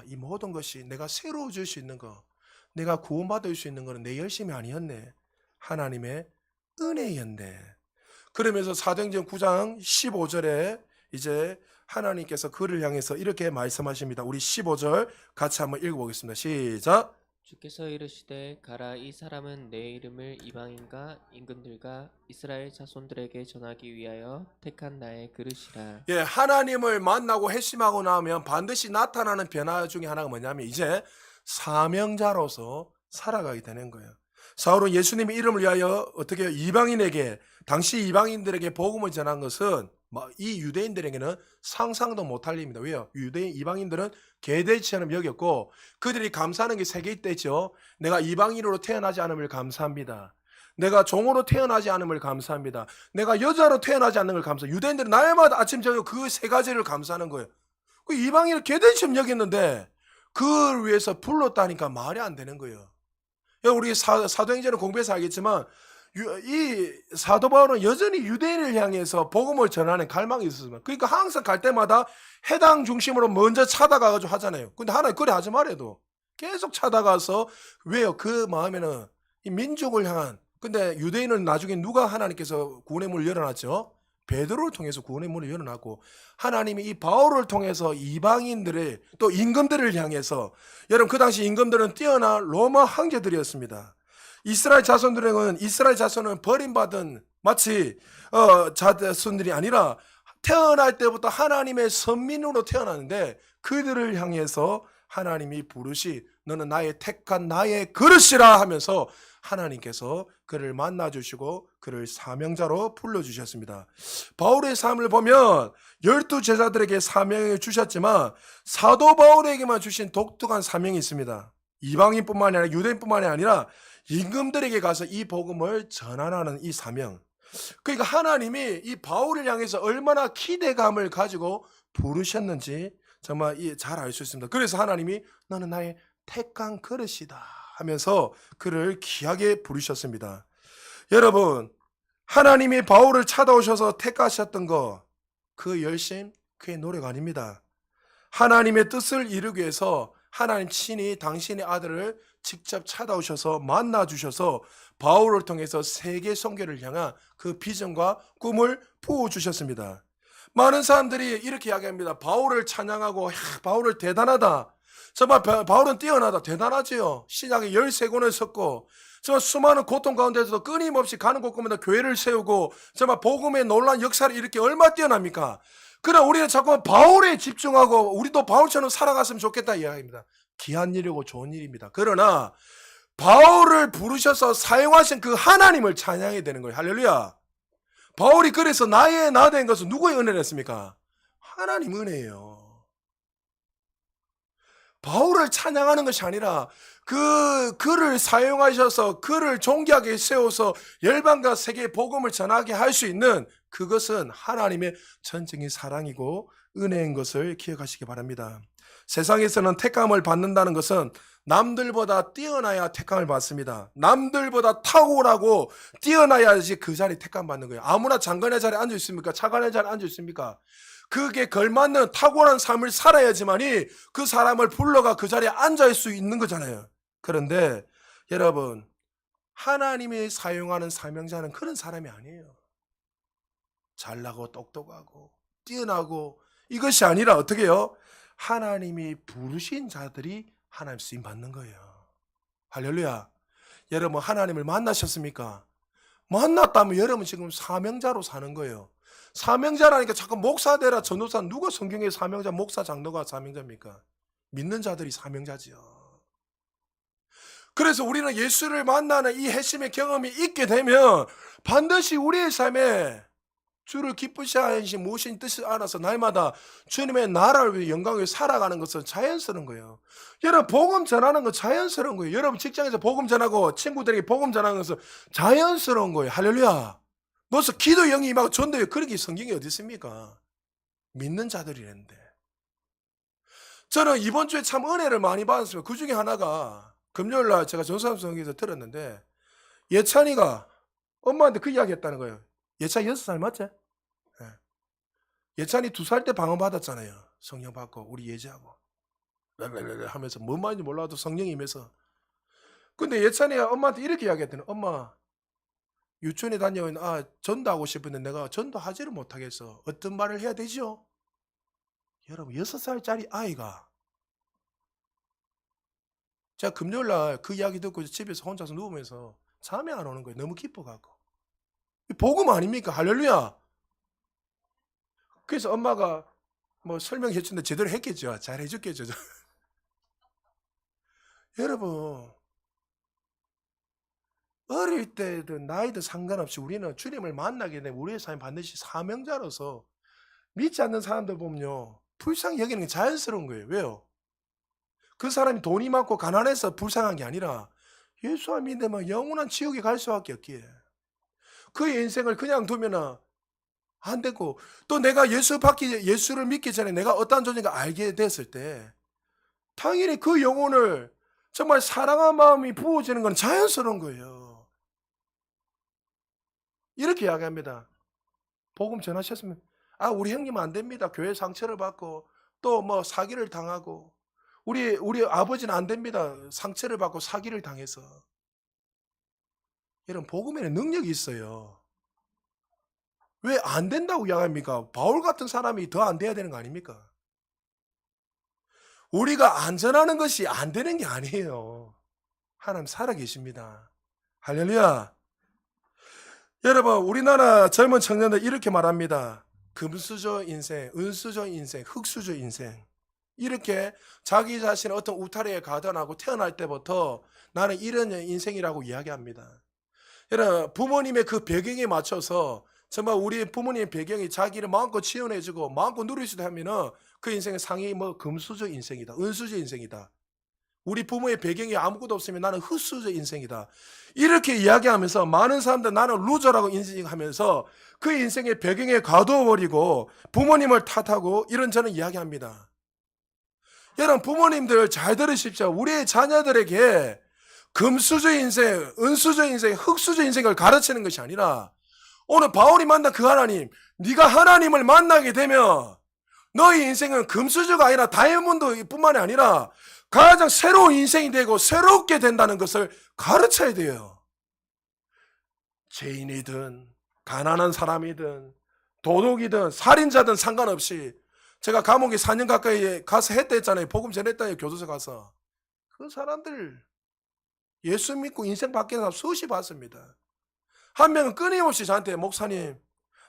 이 모든 것이 내가 새로워질 수 있는 거, 내가 구원받을 수 있는 거는 내 열심이 아니었네. 하나님의 은혜였네. 그러면서 사도행전 9장 15절에 이제 하나님께서 그를 향해서 이렇게 말씀하십니다. 우리 15절 같이 한번 읽어보겠습니다. 시작. 주께서 이르시되 가라 이 사람은 내 이름을 이방인과 임금들과 이스라엘 자손들에게 전하기 위하여 택한 나의 그릇이라. 예, 하나님을 만나고 회심하고 나면 반드시 나타나는 변화 중에 하나가 뭐냐면 이제 사명자로서 살아가게 되는 거예요. 사울은 예수님의 이름을 위하여 어떻게 이방인에게 당시 이방인들에게 복음을 전한 것은 이 유대인들에게는 상상도 못할 일입니다. 왜요? 유대인 이방인들은 개돼지처럼 여겼고 그들이 감사하는 게 세 개 있댔죠. 내가 이방인으로 태어나지 않음을 감사합니다. 내가 종으로 태어나지 않음을 감사합니다. 내가 여자로 태어나지 않는 걸 감사. 유대인들은 날마다 아침 저녁 그 세 가지를 감사하는 거예요. 그 이방인을 개돼지처럼 여겼는데 그걸 위해서 불렀다니까 말이 안 되는 거예요. 우리 사도행전을 공부해서 알겠지만 이 사도 바울은 여전히 유대인을 향해서 복음을 전하는 갈망이 있었습니다. 그러니까 항상 갈 때마다 해당 중심으로 먼저 찾아가가지고 하잖아요. 근데 하나님 그래 하지 말아도 계속 찾아가서 왜요? 그 마음에는 이 민족을 향한, 근데 유대인은 나중에 누가 하나님께서 구원의 문을 열어놨죠? 베드로를 통해서 구원의 문을 열어놨고, 하나님이 이 바울을 통해서 이방인들의 또 임금들을 향해서, 여러분 그 당시 임금들은 뛰어난 로마 황제들이었습니다. 이스라엘 자손은 버림받은 마치 자손들이 아니라 태어날 때부터 하나님의 선민으로 태어났는데, 그들을 향해서 하나님이 부르시 너는 나의 택한 나의 그릇이라 하면서 하나님께서 그를 만나주시고 그를 사명자로 불러주셨습니다. 바울의 삶을 보면 12제자들에게 사명을 주셨지만 사도 바울에게만 주신 독특한 사명이 있습니다. 이방인뿐만이 아니라 유대인뿐만이 아니라 임금들에게 가서 이 복음을 전하라는 이 사명. 그러니까 하나님이 이 바울을 향해서 얼마나 기대감을 가지고 부르셨는지 정말 잘 알 수 있습니다. 그래서 하나님이 너는 나의 택한 그릇이다 하면서 그를 귀하게 부르셨습니다. 여러분, 하나님이 바울을 찾아오셔서 택하셨던 거, 그 열심, 그의 노력 아닙니다. 하나님의 뜻을 이루기 위해서 하나님 친히 당신의 아들을 직접 찾아오셔서 만나주셔서 바울을 통해서 세계 선교를 향한 그 비전과 꿈을 부어주셨습니다. 많은 사람들이 이렇게 이야기합니다. 바울을 찬양하고 바울을 대단하다. 정말 바울은 뛰어나다. 대단하지요. 신약에 13권을 썼고 정말 수많은 고통 가운데서도 끊임없이 가는 곳곳마다 교회를 세우고 정말 복음의 놀라운 역사를 이렇게 얼마나 뛰어납니까? 그러나 우리는 자꾸 바울에 집중하고 우리도 바울처럼 살아갔으면 좋겠다 이야기입니다. 귀한 일이고 좋은 일입니다. 그러나 바울을 부르셔서 사용하신 그 하나님을 찬양해야 되는 거예요. 할렐루야. 바울이 그래서 나의 나 된 것은 누구의 은혜였습니까? 하나님 은혜예요. 바울을 찬양하는 것이 아니라 그를 사용하셔서 그를 존귀하게 세워서 열방과 세계에 복음을 전하게 할 수 있는 그것은 하나님의 전적인 사랑이고 은혜인 것을 기억하시기 바랍니다. 세상에서는 택함을 받는다는 것은 남들보다 뛰어나야 택함을 받습니다. 남들보다 탁월하고 뛰어나야지 그 자리에 택함 받는 거예요. 아무나 장관의 자리에 앉아 있습니까? 차관의 자리에 앉아 있습니까? 그게 걸맞는 탁월한 삶을 살아야지만이 그 사람을 불러가 그 자리에 앉을 수 있는 거잖아요. 그런데 여러분, 하나님이 사용하는 사명자는 그런 사람이 아니에요. 잘나고 똑똑하고 뛰어나고 이것이 아니라 어떻게 해요? 하나님이 부르신 자들이 하나님 쓰임 받는 거예요. 할렐루야. 여러분 하나님을 만나셨습니까? 만났다면 여러분 지금 사명자로 사는 거예요. 사명자라니까 자꾸 목사 되라 전도사, 누가 성경에 사명자, 목사, 장로가 사명자입니까? 믿는 자들이 사명자지요. 그래서 우리는 예수를 만나는 이 핵심의 경험이 있게 되면 반드시 우리의 삶에 주를 기쁘시 하신 무엇인 뜻을 알아서 날마다 주님의 나라를 위해 영광을 위해 살아가는 것은 자연스러운 거예요. 여러분 복음 전하는 건 자연스러운 거예요. 여러분 직장에서 복음 전하고 친구들에게 복음 전하는 것은 자연스러운 거예요. 할렐루야. 무슨 기도 영이 임하고 전도에 그런 게 성경에 어디 있습니까? 믿는 자들이랬는데. 저는 이번 주에 참 은혜를 많이 받았습니다. 그 중에 하나가 금요일날 제가 전수함 성경에서 들었는데 예찬이가 엄마한테 그 이야기 했다는 거예요. 예찬이 6살 맞지? 예. 예찬이 2살 때 방언 받았잖아요. 성령 받고 우리 예지하고 하면서 뭔 말인지 몰라도 성령이 임해서. 근데 예찬이가 엄마한테 이렇게 이야기했더니 엄마 유치원에 다녀온 전도하고 싶은데 내가 전도하지를 못하겠어. 어떤 말을 해야 되죠? 여러분 6살짜리 아이가 제가 금요일날 그 이야기 듣고 집에서 혼자서 누우면서 잠이 안 오는 거예요. 너무 기뻐갖고. 복음 아닙니까? 할렐루야. 그래서 엄마가 뭐 설명해 주는데 제대로 했겠죠. 잘 해줬겠죠. 여러분 어릴 때든 나이든 상관없이 우리는 주님을 만나게 되면 우리의 삶이 반드시 사명자로서 믿지 않는 사람들 보면요 불쌍히 여기는 게 자연스러운 거예요. 왜요? 그 사람이 돈이 많고 가난해서 불쌍한 게 아니라 예수 안 믿으면 영원한 지옥에 갈 수밖에 없기에 그의 인생을 그냥 두면은 안 되고 또 내가 예수를 믿기 전에 내가 어떤 존재인가 알게 됐을 때 당연히 그 영혼을 정말 사랑한 마음이 부어지는 건 자연스러운 거예요. 이렇게 이야기합니다. 복음 전하셨으면 우리 형님 안 됩니다. 교회 상처를 받고 또 뭐 사기를 당하고 우리 아버지는 안 됩니다. 상처를 받고 사기를 당해서 이런 복음에는 능력이 있어요. 왜 안 된다고 이야기합니까? 바울 같은 사람이 더 안 돼야 되는 거 아닙니까? 우리가 안전하는 것이 안 되는 게 아니에요. 하나님 살아계십니다. 할렐루야. 여러분, 우리나라 젊은 청년들 이렇게 말합니다. 금수저 인생, 은수저 인생, 흙수저 인생. 이렇게 자기 자신의 어떤 우타리에 가던하고 태어날 때부터 나는 이런 인생이라고 이야기합니다. 여러분, 부모님의 그 배경에 맞춰서 정말 우리 부모님의 배경이 자기를 마음껏 지원해주고 마음껏 누릴 수 있다면 그 인생의 상이 뭐 금수저 인생이다, 은수저 인생이다. 우리 부모의 배경이 아무것도 없으면 나는 흙수저 인생이다. 이렇게 이야기하면서 많은 사람들 나는 루저라고 인식하면서 그 인생의 배경에 가둬버리고 부모님을 탓하고 이런 저는 이야기합니다. 여러분, 부모님들 잘 들으십시오. 우리의 자녀들에게 금수저 인생, 은수저 인생, 흙수저 인생을 가르치는 것이 아니라 오늘 바울이 만난 그 하나님, 네가 하나님을 만나게 되면 너의 인생은 금수저가 아니라 다이아몬드뿐만이 아니라 가장 새로운 인생이 되고 새롭게 된다는 것을 가르쳐야 돼요. 죄인이든 가난한 사람이든 도둑이든 살인자든 상관없이 제가 감옥에 4년 가까이 가서 했다 했잖아요. 복음 전했다요. 교도소 가서. 그 사람들 예수 믿고 인생 바뀌는 사람 수시 봤습니다. 한 명은 끊임없이 저한테 목사님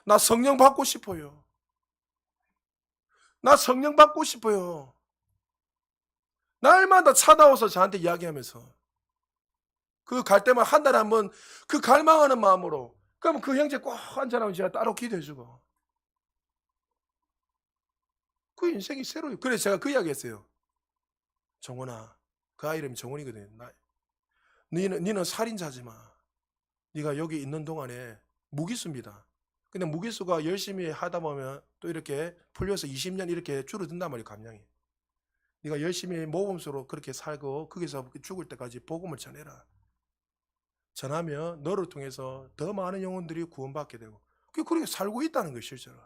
나 성령 받고 싶어요. 나 성령 받고 싶어요. 날마다 찾아와서 저한테 이야기하면서 그 갈 때만 한 달에 한 번 그 갈망하는 마음으로 그러면 그 형제 꼭 한잔하면 제가 따로 기도해주고 그 인생이 새로워요. 그래서 제가 그 이야기 했어요. 정원아, 그 아이 이름이 정원이거든요. 니는 살인자지 마. 네가 여기 있는 동안에 무기수입니다. 근데 무기수가 열심히 하다 보면 또 이렇게 풀려서 20년 이렇게 줄어든단 말이에요. 감량이. 네가 열심히 모범수로 그렇게 살고 거기서 죽을 때까지 복음을 전해라. 전하면 너를 통해서 더 많은 영혼들이 구원받게 되고 그렇게 살고 있다는 거예요. 실제로.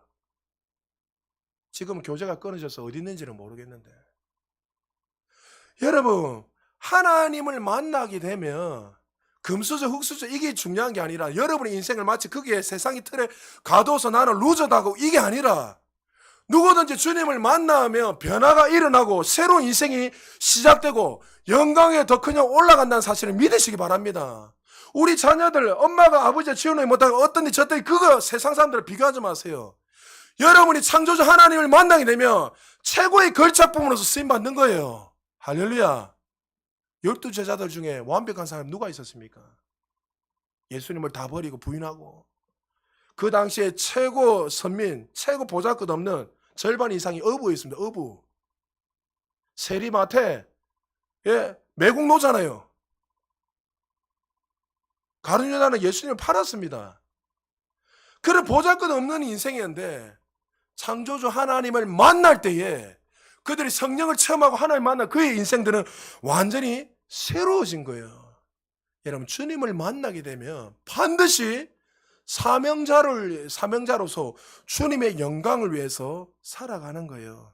지금 교제가 끊어져서 어디 있는지는 모르겠는데 여러분, 하나님을 만나게 되면 금수저 흙수저 이게 중요한 게 아니라 여러분의 인생을 마치 거기에 세상의 틀에 가둬서 나는 루저다고 이게 아니라 누구든지 주님을 만나면 변화가 일어나고 새로운 인생이 시작되고 영광에 더 그냥 올라간다는 사실을 믿으시기 바랍니다. 우리 자녀들 엄마가 아버지가 지원을 못하고 어떤지 저떤지 그거 세상 사람들을 비교하지 마세요. 여러분이 창조주 하나님을 만나게 되면 최고의 걸작품으로서 쓰임받는 거예요. 할렐루야. 12제자들 중에 완벽한 사람이 누가 있었습니까? 예수님을 다 버리고 부인하고 그 당시에 최고 선민, 최고 보잘것없는 절반 이상이 어부였습니다. 어부. 세리마태, 매국노잖아요. 가룟 유다는 예수님을 팔았습니다. 그런 보잘것없는 인생이었는데 창조주 하나님을 만날 때에 그들이 성령을 체험하고 하나님을 만나 그의 인생들은 완전히 새로워진 거예요. 여러분, 주님을 만나게 되면 반드시 사명자로서 주님의 영광을 위해서 살아가는 거예요.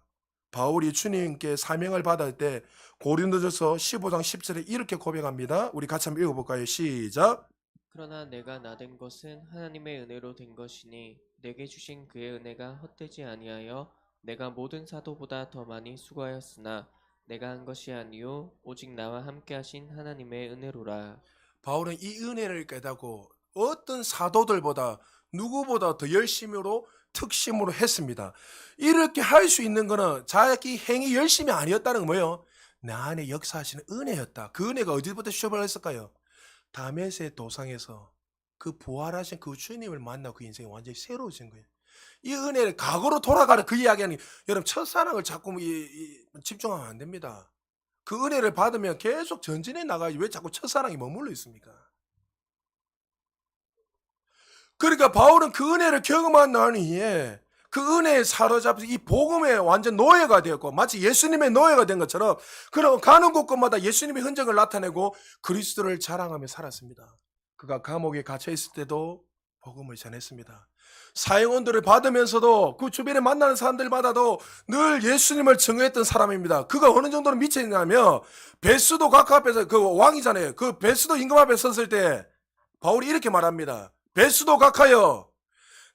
바울이 주님께 사명을 받을 때 고린도전서 15장 10절에 이렇게 고백합니다. 우리 같이 한번 읽어볼까요? 시작. 그러나 내가 나된 것은 하나님의 은혜로 된 것이니 내게 주신 그의 은혜가 헛되지 아니하여 내가 모든 사도보다 더 많이 수고하였으나 내가 한 것이 아니요 오직 나와 함께 하신 하나님의 은혜로라. 바울은 이 은혜를 깨닫고 어떤 사도들보다 누구보다 더 열심으로 특심으로 했습니다. 이렇게 할 수 있는 거는 자기 행위 열심이 아니었다는 건 뭐예요? 내 안에 역사하시는 은혜였다. 그 은혜가 어디부터 시작했을까요? 다메섹 도상에서 그 부활하신 그 주님을 만나 그 인생이 완전히 새로워진 거예요. 이 은혜를 과거로 돌아가는 그 이야기는 여러분 첫사랑을 자꾸 집중하면 안 됩니다. 그 은혜를 받으면 계속 전진해 나가야지 왜 자꾸 첫사랑이 머물러 있습니까? 그러니까 바울은 그 은혜를 경험한 난 이후에 그 은혜에 사로잡혀서 이 복음에 완전 노예가 되었고 마치 예수님의 노예가 된 것처럼 그런 가는 곳곳마다 예수님의 흔적을 나타내고 그리스도를 자랑하며 살았습니다. 그가 감옥에 갇혀 있을 때도 복음을 전했습니다. 사형원들을 받으면서도 그 주변에 만나는 사람들마다도 늘 예수님을 증거했던 사람입니다. 그가 어느 정도로 미쳤냐면 베스도 각하 앞에서 그 왕이잖아요. 그 베스도 임금 앞에 섰을 때 바울이 이렇게 말합니다. 베스도 각하여,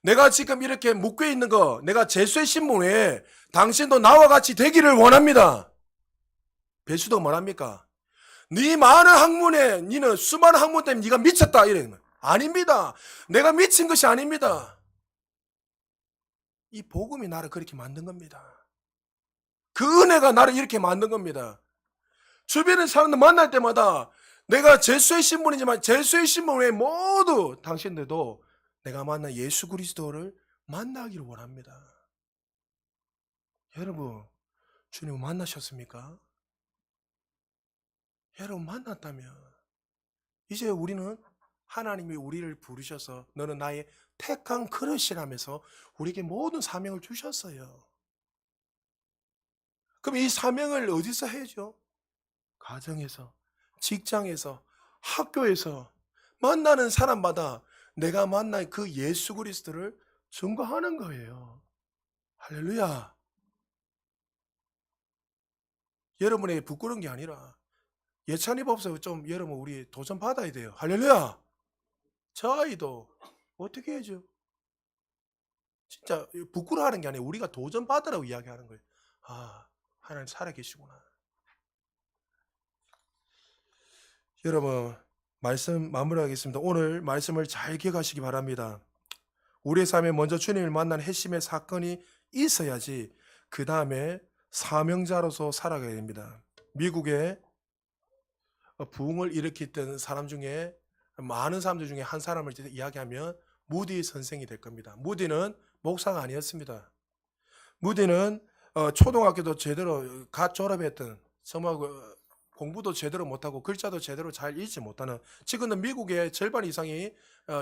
내가 지금 이렇게 묶여 있는 거, 내가 제수의 신분 외에 당신도 나와 같이 되기를 원합니다. 베스도 뭐랍니까? 네 많은 학문에, 니는 수많은 학문 때문에 네가 미쳤다 이래. 아닙니다. 내가 미친 것이 아닙니다. 이 복음이 나를 그렇게 만든 겁니다. 그 은혜가 나를 이렇게 만든 겁니다. 주변의 사람들 만날 때마다 내가 제수의 신분이지만 제수의 신분 외에 모두 당신들도 내가 만난 예수 그리스도를 만나기를 원합니다. 여러분, 주님을 만나셨습니까? 여러분 만났다면 이제 우리는 하나님이 우리를 부르셔서 너는 나의 택한 그릇이라면서 우리에게 모든 사명을 주셨어요. 그럼 이 사명을 어디서 해야죠? 가정에서, 직장에서, 학교에서 만나는 사람마다 내가 만난 그 예수 그리스도를 증거하는 거예요. 할렐루야. 여러분에게 부끄러운 게 아니라 예찬이 법서 좀 여러분 우리 도전 받아야 돼요. 할렐루야. 저 아이도 어떻게 해야죠? 진짜 부끄러워하는 게 아니라 우리가 도전 받으라고 이야기하는 거예요. 아, 하나님 살아계시구나. 여러분, 말씀 마무리하겠습니다. 오늘 말씀을 잘 기억하시기 바랍니다. 우리의 삶에 먼저 주님을 만난 핵심의 사건이 있어야지 그 다음에 사명자로서 살아가야 됩니다. 미국에 부흥을 일으켰던 사람 중에 많은 사람들 중에 한 사람을 이야기하면 무디 선생이 될 겁니다. 무디는 목사가 아니었습니다. 무디는 초등학교도 제대로 갓 졸업했던 정말 공부도 제대로 못하고 글자도 제대로 잘 읽지 못하는, 지금은 미국의 절반 이상이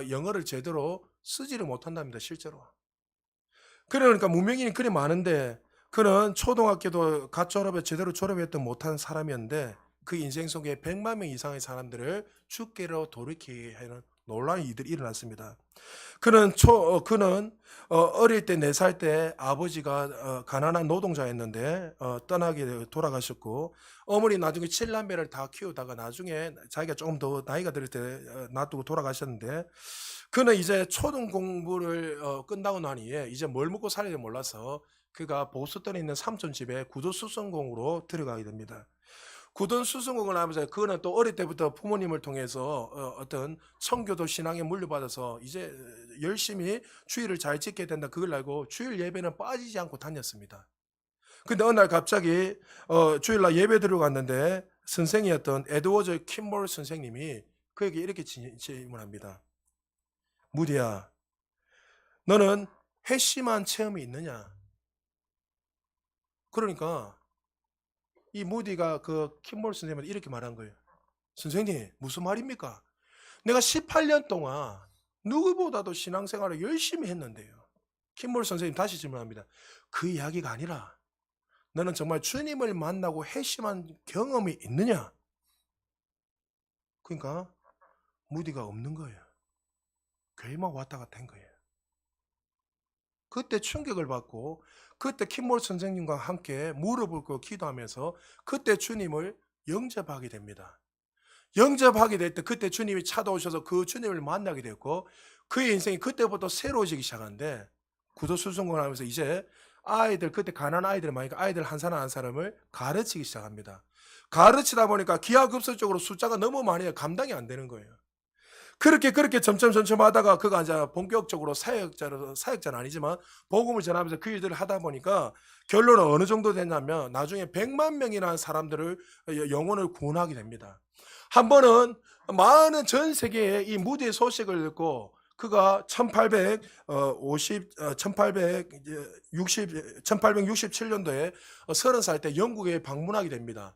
영어를 제대로 쓰지를 못한답니다. 실제로. 그러니까 문명인이 그리 많은데 그는 초등학교도 갓 졸업에 제대로 졸업했던 못한 사람이었는데 그 인생 속에 100만 명 이상의 사람들을 주께로 돌이키게 하는 놀라운 일들이 일어났습니다. 그는 어릴 때 4살 때 아버지가 가난한 노동자였는데 떠나게 돌아가셨고, 어머니 나중에 7남매를 다 키우다가 나중에 자기가 조금 더 나이가 들 때 놔두고 돌아가셨는데, 그는 이제 초등 공부를 끝나고 난 이후에 이제 뭘 먹고 살아야 몰라서 그가 보스턴에 있는 삼촌 집에 구두 수선공으로 들어가게 됩니다. 굳은 수성공을 하면서 그는 또 어릴 때부터 부모님을 통해서 어떤 청교도 신앙에 물려받아서 이제 열심히 주일을 잘 지켜야 된다 그걸 알고 주일 예배는 빠지지 않고 다녔습니다. 근데 어느 날 갑자기 주일날 예배 들어갔는데 선생이었던 에드워드 킴볼 선생님이 그에게 이렇게 질문합니다. 무디야, 너는 회심한 체험이 있느냐? 그러니까 이 무디가 그 킴볼 선생님한테 이렇게 말한 거예요. 선생님, 무슨 말입니까? 내가 18년 동안 누구보다도 신앙생활을 열심히 했는데요. 킴볼 선생님 다시 질문합니다. 그 이야기가 아니라 너는 정말 주님을 만나고 회심한 경험이 있느냐? 그러니까 무디가 없는 거예요. 교회만 왔다 갔다 한 거예요. 그때 충격을 받고 그때 킴볼 선생님과 함께 무릎을 꿇고 기도하면서 그때 주님을 영접하게 됩니다. 영접하게 될 때 그때 주님이 찾아오셔서 그 주님을 만나게 됐고 그의 인생이 그때부터 새로워지기 시작하는데 구도수송을 하면서 이제 아이들, 그때 가난한 아이들 많으니까 아이들 한 사람 한 사람을 가르치기 시작합니다. 가르치다 보니까 기하급수적으로 숫자가 너무 많이 감당이 안 되는 거예요. 그렇게 점점 하다가 그가 이제 본격적으로 사역자는 아니지만 복음을 전하면서 그 일들을 하다 보니까 결론은 어느 정도 됐냐면 나중에 100만 명이라는 사람들을 영혼을 구원하게 됩니다. 한 번은 많은 전 세계에 이 무디의 소식을 듣고 그가 1867년도에 30살 때 영국에 방문하게 됩니다.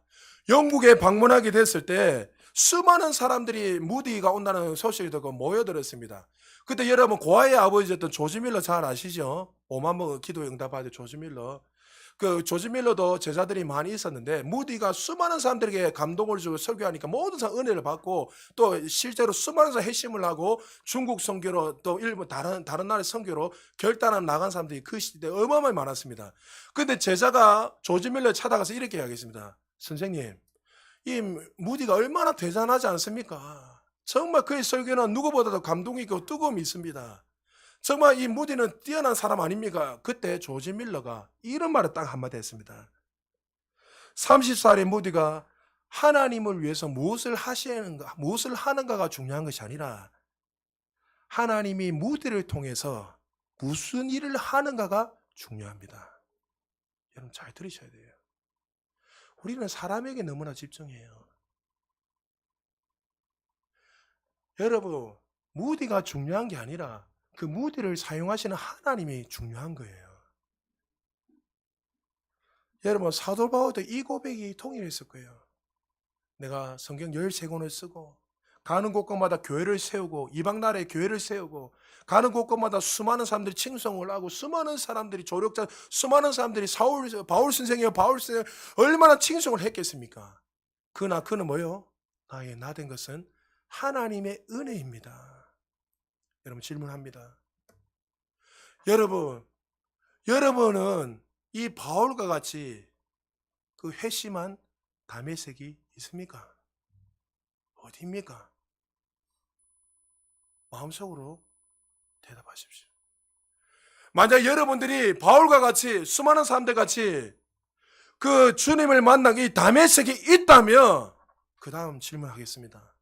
영국에 방문하게 됐을 때 수많은 사람들이 무디가 온다는 소식을 듣고 모여들었습니다. 그때 여러분 고아의 아버지였던 조지 밀러 잘 아시죠? 5만 번 기도 응답받은 조지 밀러. 그 조지 밀러도 제자들이 많이 있었는데 무디가 수많은 사람들에게 감동을 주고 설교하니까 모든 사람 은혜를 받고 또 실제로 수많은 사람 회심을 하고 중국 선교로 또 일본 다른 나라의 선교로 결단한 나간 사람들이 그 시대에 어마어마하게 많았습니다. 근데 제자가 조지 밀러를 찾아가서 이렇게 이야기했습니다. 선생님, 이 무디가 얼마나 대단하지 않습니까? 정말 그의 설교는 누구보다도 감동이 있고 뜨거움이 있습니다. 정말 이 무디는 뛰어난 사람 아닙니까? 그때 조지 밀러가 이런 말을 딱 한마디 했습니다. 30살의 무디가 하나님을 위해서 무엇을 하는가가 중요한 것이 아니라 하나님이 무디를 통해서 무슨 일을 하는가가 중요합니다. 여러분 잘 들으셔야 돼요. 우리는 사람에게 너무나 집중해요. 여러분, 무디가 중요한 게 아니라 그 무디를 사용하시는 하나님이 중요한 거예요. 여러분, 사도 바울도 이 고백이 통일했을 거예요. 내가 성경 13권을 쓰고 가는 곳곳마다 교회를 세우고 이방 나라에 교회를 세우고 가는 곳곳마다 수많은 사람들이 칭송을 하고 수많은 사람들이 조력자, 수많은 사람들이 바울 선생이요 바울 선생 얼마나 칭송을 했겠습니까? 그러나 그는 뭐요? 나의 나된 것은 하나님의 은혜입니다. 여러분 질문합니다. 여러분은 이 바울과 같이 그 회심한 다메섹이 있습니까? 어디입니까? 마음속으로 대답하십시오. 만약 여러분들이 바울과 같이 수많은 사람들 같이 그 주님을 만난 이 다메섹이 있다면 그 다음 질문하겠습니다.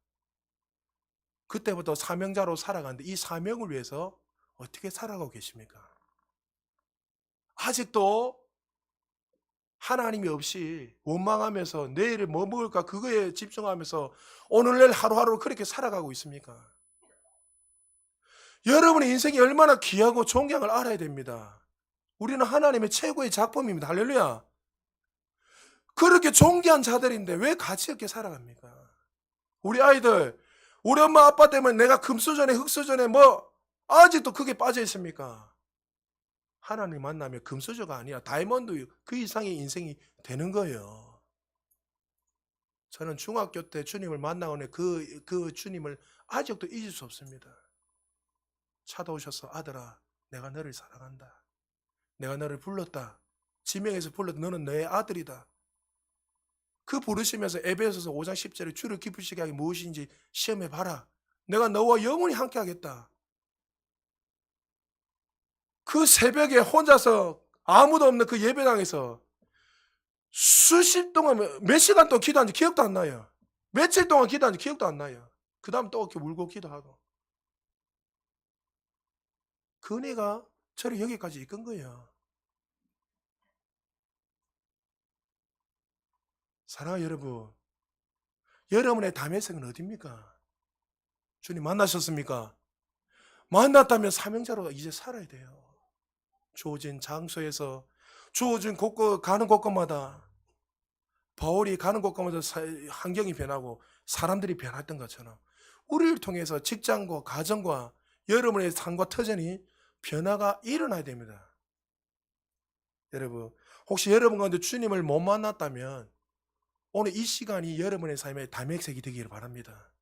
그때부터 사명자로 살아가는데 이 사명을 위해서 어떻게 살아가고 계십니까? 아직도 하나님이 없이 원망하면서 내일 뭐 먹을까 그거에 집중하면서 오늘날 하루하루 그렇게 살아가고 있습니까? 여러분의 인생이 얼마나 귀하고 존경을 알아야 됩니다. 우리는 하나님의 최고의 작품입니다. 할렐루야. 그렇게 존귀한 자들인데 왜 같이 이렇게 살아갑니까? 우리 아이들, 우리 엄마 아빠 때문에 내가 금수저네 흙수저네 뭐 아직도 그게 빠져 있습니까? 하나님 만나면 금수저가 아니야 다이아몬드 그 이상의 인생이 되는 거예요. 저는 중학교 때 주님을 만나고 그 주님을 아직도 잊을 수 없습니다. 찾아오셔서 아들아 내가 너를 사랑한다. 내가 너를 불렀다. 지명해서 불렀다. 너는 내 아들이다. 그 부르시면서 에베소서 5장 10절에 주를 기쁘시게 하기 무엇인지 시험해 봐라. 내가 너와 영원히 함께 하겠다. 그 새벽에 혼자서 아무도 없는 그 예배당에서 수십 동안 몇 시간 동안 기도한지 기억도 안 나요. 며칠 동안 기도한지 기억도 안 나요. 그 다음 또 이렇게 울고 기도하고. 그 은혜가 저를 여기까지 이끈 거예요. 사랑하는 여러분, 여러분의 다메섹은 어디입니까? 주님 만나셨습니까? 만났다면 사명자로 이제 살아야 돼요. 주어진 장소에서 주어진 가는 곳곳마다 바울이 가는 곳곳마다 환경이 변하고 사람들이 변했던 것처럼 우리를 통해서 직장과 가정과 여러분의 삶과 터전이 변화가 일어나야 됩니다. 여러분 혹시 여러분 가운데 주님을 못 만났다면 오늘 이 시간이 여러분의 삶의 다메섹이 되기를 바랍니다.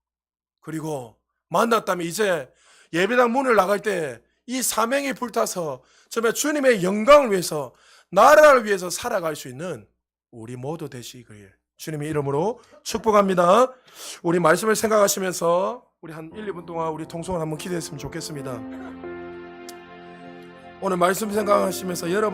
그리고 만났다면 이제 예배당 문을 나갈 때 이 사명이 불타서 정말 주님의 영광을 위해서 나라를 위해서 살아갈 수 있는 우리 모두 되시길 주님의 이름으로 축복합니다. 우리 말씀을 생각하시면서 우리 한 1, 2분 동안 우리 통성을 한번 기도했으면 좋겠습니다. 오늘 말씀 생각하시면서 여러분